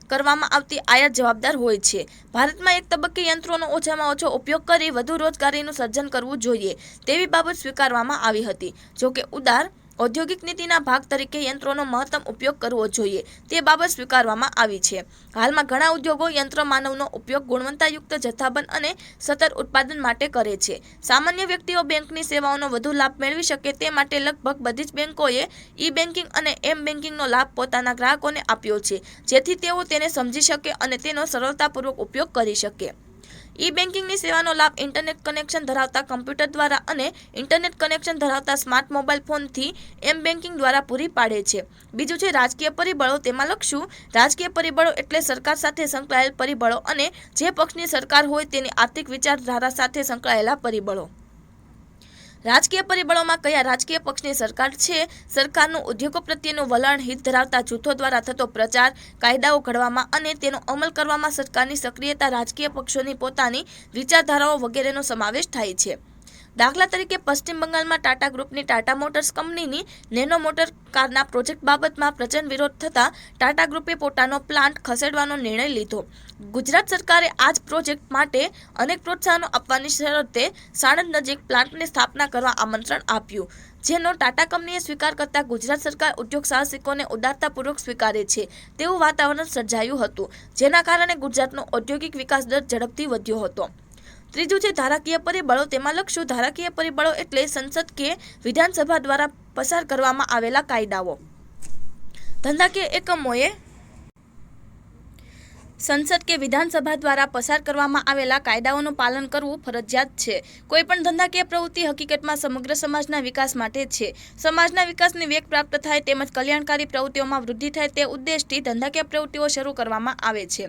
કરવામાં આવતી આયાત જવાબદાર હોય છે. ભારતમાં એક તબક્કે યંત્રોનો ઓછામાં ઓછો ઉપયોગ કરી વધુ રોજગારીનું સર્જન કરવું જોઈએ તેવી બાબત સ્વીકારવામાં આવી હતી. જોકે ઉદાર ઔદ્યોગિક નીતિના ભાગ તરીકે યંત્રોનો મહત્તમ ઉપયોગ કરવો જોઈએ તે બાબત સ્વીકારવામાં આવી છે. હાલમાં ઘણા ઉદ્યોગો યંત્રમાનવનો ઉપયોગ ગુણવત્તાયુક્ત જથ્થાબંધ અને સતત ઉત્પાદન માટે કરે છે. સામાન્ય વ્યક્તિઓ બેંકની સેવાઓનો વધુ લાભ મેળવી શકે તે માટે લગભગ બધી જ બેંકોએ ઈ-બેન્કિંગ અને એમ-બેન્કિંગનો લાભ પોતાના ગ્રાહકોને આપ્યો છે, જેથી તેઓ તેને સમજી શકે અને તેનો સરળતાપૂર્વક ઉપયોગ કરી શકે. ઈ-બેન્કિંગની સેવાનો લાભ ઇન્ટરનેટ કનેક્શન ધરાવતા કમ્પ્યુટર દ્વારા અને ઇન્ટરનેટ કનેક્શન ધરાવતા સ્માર્ટ મોબાઈલ ફોનથી એમ-બેન્કિંગ દ્વારા પૂરી પાડે છે. બીજું છે રાજકીય પરિબળો. તેમાં લખશું રાજકીય પરિબળો એટલે સરકાર સાથે સંકળાયેલ પરિબળો અને જે પક્ષની સરકાર હોય તેની આર્થિક વિચારધારા સાથે સંકળાયેલા પરિબળો. રાજકીય પરિબળોમાં કયા રાજકીય પક્ષની સરકાર છે, સરકારનું ઉદ્યોગો પ્રત્યેનું વલણ, હિત ધરાવતા જૂથો દ્વારા થતો પ્રચાર, કાયદાઓ ઘડવામાં અને તેનો અમલ કરવામાં સરકારની સક્રિયતા, રાજકીય પક્ષોની પોતાની વિચારધારાઓ વગેરેનો સમાવેશ થાય છે. દાખલા તરીકે પશ્ચિમ બંગાળમાં ટાટા ગ્રુપની ટાટા મોટર્સ કંપનીની નેનો મોટર કારના પ્રોજેક્ટ બાબતમાં પ્રચંડ વિરોધ થતાં ટાટા ગ્રુપે પોતાનો પ્લાન્ટ ખસેડવાનો નિર્ણય લીધો. ગુજરાત સરકારે આ જ પ્રોજેક્ટ માટે અનેક પ્રોત્સાહનો આપવાની શરતે સાણંદ નજીક પ્લાન્ટની સ્થાપના કરવા આમંત્રણ આપ્યું, જેનો ટાટા કંપનીએ સ્વીકાર કરતા ગુજરાત સરકાર ઉદ્યોગ સાહસિકોને ઉદારતાપૂર્વક સ્વીકારે છે તેવું વાતાવરણ સર્જાયું હતું, જેના કારણે ગુજરાતનો ઔદ્યોગિક વિકાસ દર ઝડપથી વધ્યો હતો. ત્રીજું છે ધારાકીય પરિબળો. તેમાં લખશું ધારાકીય પરિબળો એટલે સંસદ કે વિધાનસભા દ્વારા પસાર કરવામાં આવેલા કાયદાઓ. ધંધાકીય એકમોએ સંસદ કે વિધાનસભા દ્વારા પસાર કરવામાં આવેલા કાયદાઓનું પાલન કરવું ફરજિયાત છે. કોઈપણ ધંધાકીય પ્રવૃત્તિ હકીકતમાં સમગ્ર સમાજના વિકાસ માટે છે. સમાજના વિકાસને વેગ પ્રાપ્ત થાય તેમજ કલ્યાણકારી પ્રવૃત્તિઓમાં વૃદ્ધિ થાય તે ઉદ્દેશથી ધંધાકીય પ્રવૃત્તિઓ શરૂ કરવામાં આવે છે.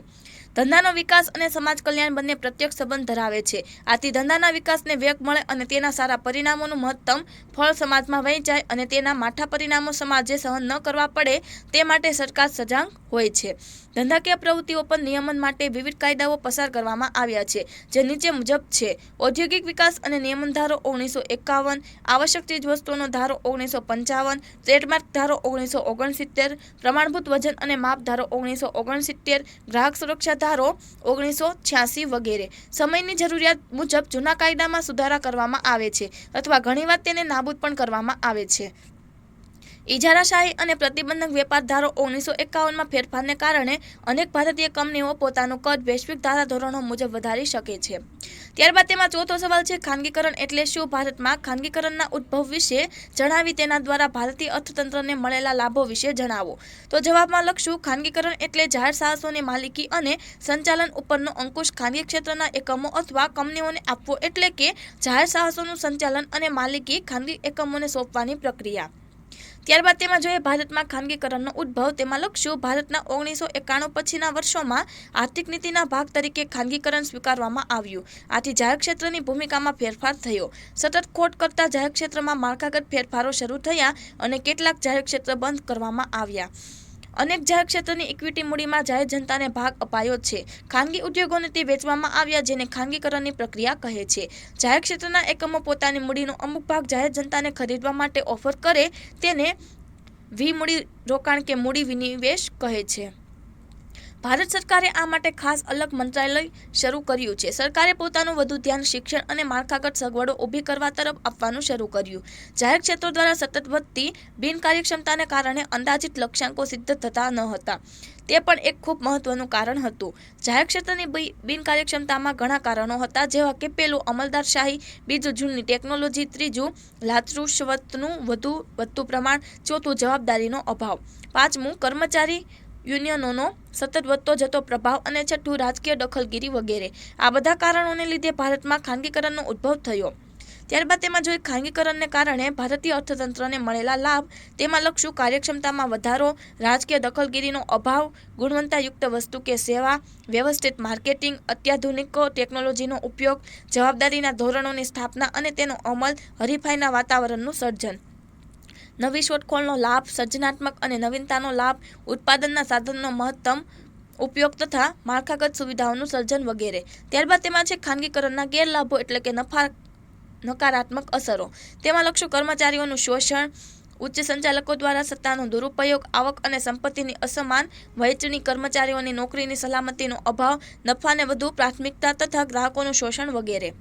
ધંધાનો વિકાસ અને સમાજ કલ્યાણ બંને પ્રત્યક્ષ સંબંધ ધરાવે છે. આથી ધંધાના વિકાસને વેગ મળે અને તેના સારા પરિણામોનું મહત્તમ ફળ સમાજમાં વહેંચાય અને તેના માઠા પરિણામો સમાજે સહન ન કરવા પડે તે માટે સરકાર સજાગ હોય છે. ધંધાકીય પ્રવૃત્તિઓ પર નિયમન માટે વિવિધ કાયદાઓ પસાર કરવામાં આવ્યા છે, જે નીચે મુજબ છે. ઔદ્યોગિક વિકાસ અને નિયમન ધારો 1951, આવશ્યક ચીજવસ્તુઓનો ધારો 1955, ટ્રેડમાર્ક ધારો 1969, પ્રમાણભૂત વજન અને માપ ધારો 1969, ગ્રાહક સુરક્ષા ધારો 1986 વગેરે. સમયની જરૂરિયાત મુજબ જૂના કાયદામાં સુધારા કરવામાં આવે છે અથવા ઘણીવાર તેને નાબૂદ પણ કરવામાં આવે છે. ઇજારાશાહી અને પ્રતિબંધક વેપાર ધારો 1951માં ફેરફારને કારણે અનેક ભારતીય કંપનીઓ પોતાનું કદ વૈશ્વિક ધારાધોરણો મુજબ વધારી શકે છે. ત્યારબાદ તેમાં ચોથો સવાલ છે ખાનગીકરણ એટલે શું? ભારતમાં ખાનગીકરણના ઉદ્ભવ વિશે જણાવી તેના દ્વારા ભારતીય અર્થતંત્રને મળેલા લાભો વિશે જણાવો. તો જવાબમાં લખશું ખાનગીકરણ એટલે જાહેર સાહસોની માલિકી અને સંચાલન ઉપરનો અંકુશ ખાનગી ક્ષેત્રના એકમો અથવા કંપનીઓને આપવો એટલે કે જાહેર સાહસોનું સંચાલન અને માલિકી ખાનગી એકમોને સોંપવાની પ્રક્રિયા. ત્યારબાદ તેમાં જોઈએ ભારતમાં ખાનગીકરણનો ઉદ્ભવ. તેમાં લખશું ભારતના 1991 પછીના વર્ષોમાં આર્થિક નીતિના ભાગ તરીકે ખાનગીકરણ સ્વીકારવામાં આવ્યું. આથી જાહેર ક્ષેત્રની ભૂમિકામાં ફેરફાર થયો. સતત ખોટ કરતા જાહેર ક્ષેત્રમાં માળખાગત ફેરફારો શરૂ થયા અને કેટલાક જાહેર ક્ષેત્ર બંધ કરવામાં આવ્યા. અનેક જાહેર ક્ષેત્રની ઇક્વિટી મૂડીમાં જાહેર જનતાને ભાગ અપાયો છે. ખાનગી ઉદ્યોગોને તે વેચવામાં આવ્યા, જેને ખાનગીકરણની પ્રક્રિયા કહે છે. જાહેર ક્ષેત્રના એકમો પોતાની મૂડીનો અમુક ભાગ જાહેર જનતાને ખરીદવા માટે ઓફર કરે તેને વિમૂડી રોકાણ કે મૂડી વિનિવેશ કહે છે. ભારત સરકારે આ માટે ખાસ અલગ મંત્રાલય શરૂ કર્યું છે. સરકારે પોતાનું વધુ ધ્યાન શિક્ષણ અને માળખાગત સગવડો ઊભી કરવા તરફ આપવાનું શરૂ કર્યું. જાહેર ક્ષેત્રો દ્વારા સતત વધતી બિનકાર્યક્ષમતાને કારણે અંદાજિત લક્ષ્યાંકો સિદ્ધ થતા ન હતા. તે પણ એક ખૂબ મહત્વનું કારણ હતું. જાહેર ક્ષેત્રની બિનકાર્યક્ષમતામાં ઘણા કારણો હતા, જેવા કે પહેલું અમલદારશાહી, બીજું જૂની ટેકનોલોજી, ત્રીજું લાચરુશવતનું વધતું પ્રમાણ, ચોથું જવાબદારીનો અભાવ, પાંચમું કર્મચારી યુનિયનોનો સતત વધતો જતો પ્રભાવ અને છઠ્ઠું રાજકીય દખલગીરી વગેરે. આ બધા કારણોને લીધે ભારતમાં ખાનગીકરણનો ઉદ્ભવ થયો. ત્યારબાદ તેમાં જોઈએ ખાનગીકરણને કારણે ભારતીય અર્થતંત્રને મળેલા લાભ. તેમાં લખશું કાર્યક્ષમતામાં વધારો, રાજકીય દખલગીરીનો અભાવ, ગુણવત્તાયુક્ત વસ્તુ કે સેવા, વ્યવસ્થિત માર્કેટિંગ, અત્યાધુનિક ટેકનોલોજીનો ઉપયોગ, જવાબદારીના ધોરણોની સ્થાપના અને તેનો અમલ, હરીફાઈના વાતાવરણનું સર્જન, નવી શોધખોળનો લાભ, સર્જનાત્મક અને નવીનતાનો લાભ, ઉત્પાદનના સાધનનો મહત્તમ ઉપયોગ તથા માળખાગત સુવિધાઓનું સર્જન વગેરે. ત્યારબાદ તેમાં છે ખાનગીકરણના ગેરલાભો એટલે કે નકારાત્મક અસરો. તેમાં લખશું કર્મચારીઓનું શોષણ, ઉચ્ચ સંચાલકો દ્વારા સત્તાનો દુરુપયોગ, આવક અને સંપત્તિની અસમાન વહેંચણી, કર્મચારીઓની નોકરીની સલામતીનો અભાવ, નફાને વધુ પ્રાથમિકતા તથા ગ્રાહકોનું શોષણ વગેરે.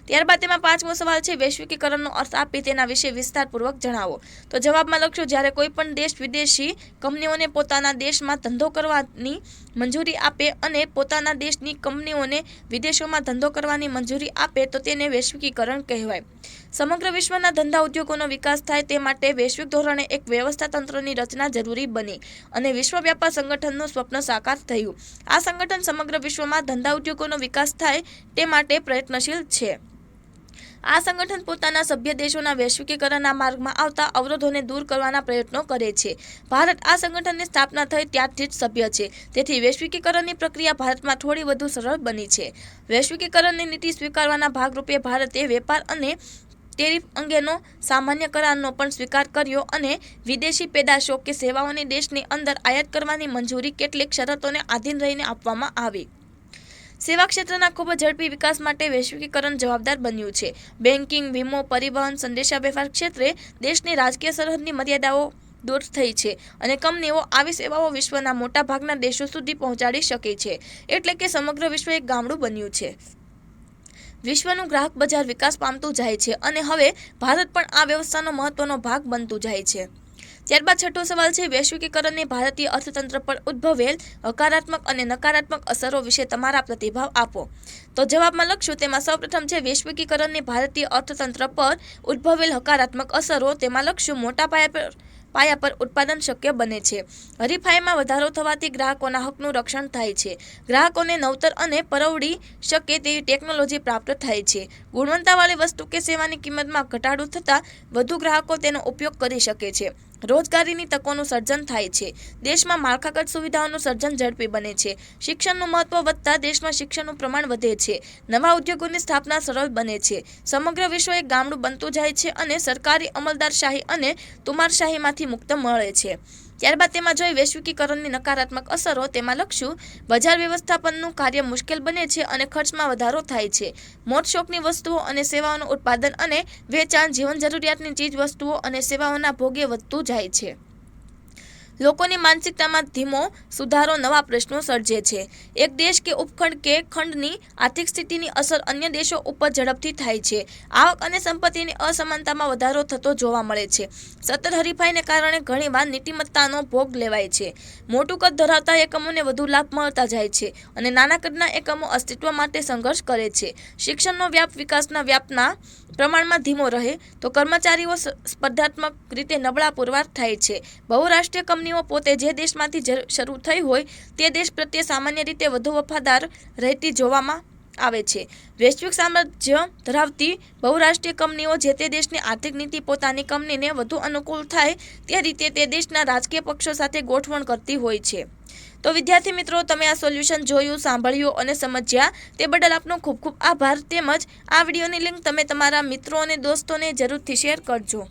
ત્યારબાદ તેમાં પાંચમો સવાલ છે, વૈશ્વિકીકરણનો અર્થ આપી તેના વિશે વિસ્તારપૂર્વક જણાવો. તો જવાબમાં લખશો, જ્યારે કોઈ પણ દેશ વિદેશી કંપનીઓને પોતાના દેશમાં ધંધો કરવાની મંજૂરી આપે અને પોતાના દેશની કંપનીઓને વિદેશોમાં ધંધો કરવાની મંજૂરી આપે તો તેને વૈશ્વિકીકરણ કહેવાય. સમગ્ર વિશ્વના ધંધા ઉદ્યોગોનો વિકાસ થાય તે માટે વૈશ્વિક ધોરણે એક વ્યવસ્થા તંત્રની રચના જરૂરી બની અને વિશ્વ વ્યાપાર સંગઠનનું સ્વપ્ન સાકાર થયું. આ સંગઠન સમગ્ર વિશ્વમાં ધંધા ઉદ્યોગોનો વિકાસ થાય તે માટે પ્રયત્નશીલ છે. આ સંગઠન પોતાના સભ્ય દેશોના વૈશ્વિકીકરણના માર્ગમાં આવતા અવરોધોને દૂર કરવાના પ્રયત્નો કરે છે. ભારત આ સંગઠનની સ્થાપના થઈ ત્યારથી જ સભ્ય છે. તેથી વૈશ્વિકીકરણની પ્રક્રિયા ભારતમાં થોડી વધુ સરળ બની છે. વૈશ્વિકીકરણની નીતિ સ્વીકારવાના ભાગરૂપે ભારતે વેપાર અને ટેરિફ અંગેનો સામાન્ય કરારનો પણ સ્વીકાર કર્યો અને વિદેશી પેદાશો કે સેવાઓની દેશની અંદર આયાત કરવાની મંજૂરી કેટલીક શરતોને આધીન રહીને આપવામાં આવી. સેવા ક્ષેત્રના ખૂબ ઝડપી વિકાસ માટે વૈશ્વિકીકરણ જવાબદાર બન્યું છે. બેન્કિંગ, વીમો, પરિવહન, સંદેશાવ્યવહાર ક્ષેત્રે દેશની રાજકીય સરહદની મર્યાદાઓ દૂર થઈ છે અને કંપનીઓ આવી સેવાઓ વિશ્વના મોટા ભાગના દેશો સુધી પહોંચાડી શકે છે. એટલે કે સમગ્ર વિશ્વ એક ગામડું બન્યું છે. વિશ્વનું ગ્રાહક બજાર વિકાસ પામતું જાય છે અને હવે ભારત પણ આ વ્યવસ્થાનો મહત્વનો ભાગ બનતું જાય છે. ત્યારબાદ છઠ્ઠો સવાલ છે, વૈશ્વિકીકરણની ભારતીય અર્થતંત્ર પર ઉદ્ભવેલ હકારાત્મક અને નકારાત્મક અસરો વિશે તમારા પ્રતિભાવ આપો. તો જવાબમાં લખશું, તેમાં સૌપ્રથમ છે વૈશ્વિકીકરણની ભારતીય અર્થતંત્ર પર ઉદ્ભવેલ હકારાત્મક અસરો. તેમાં લખશું, મોટા પાયા પર ઉત્પાદન શક્ય બને છે. હરીફાઈમાં વધારો થવાથી ગ્રાહકોના હકનું રક્ષણ થાય છે. ગ્રાહકોને નવતર અને પરવડી શકે તેવી ટેકનોલોજી પ્રાપ્ત થાય છે. ગુણવત્તાવાળી વસ્તુ કે સેવાની કિંમતમાં ઘટાડો થતાં વધુ ગ્રાહકો તેનો ઉપયોગ કરી શકે છે. રોજગારીની તકોનું સર્જન થાય છે. દેશમાં માળખાગત સુવિધાઓનું સર્જન ઝડપી બને છે. શિક્ષણનું મહત્વ વધતા દેશમાં શિક્ષણનું પ્રમાણ વધે છે. નવા ઉદ્યોગોની સ્થાપના સરળ બને છે. સમગ્ર વિશ્વ એક ગામડું બનતું જાય છે અને સરકારી અમલદારશાહી અને તુમારશાહીમાંથી મુક્ત મળે છે. ત્યારબાદ તેમાં જોઈએ વૈશ્વિકીકરણની નકારાત્મક અસરો. તેમાં લખશું, બજાર વ્યવસ્થાપનનું કાર્ય મુશ્કેલ બને છે અને ખર્ચમાં વધારો થાય છે. મોજશોખની વસ્તુઓ અને સેવાઓનું ઉત્પાદન અને વેચાણ જીવન જરૂરિયાતની ચીજ વસ્તુઓ અને સેવાઓના ભોગે વધતું જાય છે. લોકોની માનસિકતામાં ધીમો સુધારો નવા પ્રશ્નો સર્જે છે. એક દેશ કે ઉપખંડ કે ખંડની આર્થિક સ્થિતિની અસર અન્ય દેશો ઉપર ઝડપથી થાય છે. આવક અને સંપત્તિની અસમાનતામાં વધારો થતો જોવા મળે છે. સતત હરીફાઈને કારણે ઘણીવાર નીતિમત્તાનો ભોગ લેવાય છે. મોટું કદ ધરાવતા એકમોને વધુ લાભ મળતા જાય છે અને નાના કદના એકમો અસ્તિત્વ માટે સંઘર્ષ કરે છે. શિક્ષણનો વ્યાપ વિકાસના વ્યાપના પ્રમાણમાં ધીમો રહે તો કર્મચારીઓ સ્પર્ધાત્મક રીતે નબળા પુરવાર થાય છે. બહુરાષ્ટ્રીય કંપનીઓ પોતે જે દેશમાંથી શરૂ થઈ હોય તે દેશ પ્રત્યે સામાન્ય રીતે વધુ વફાદાર રહેતી જોવામાં આવે છે. વૈશ્વિક સામ્રાજ્ય ધરાવતી બહુરાષ્ટ્રીય કંપનીઓ જે તે દેશની આર્થિક નીતિ પોતાની કંપનીને વધુ અનુકૂળ થાય તે રીતે તે દેશના રાજકીય પક્ષો સાથે ગોઠવણ કરતી હોય છે. તો વિદ્યાર્થી મિત્રો, તમે આ સોલ્યુશન જોયું, સાંભળ્યું અને સમજ્યા તે બદલ આપનો ખૂબ ખૂબ આભાર. તેમજ આ વિડીયોની લિંક તમે તમારા મિત્રો અને દોસ્તોને જરૂરથી શેર કરજો.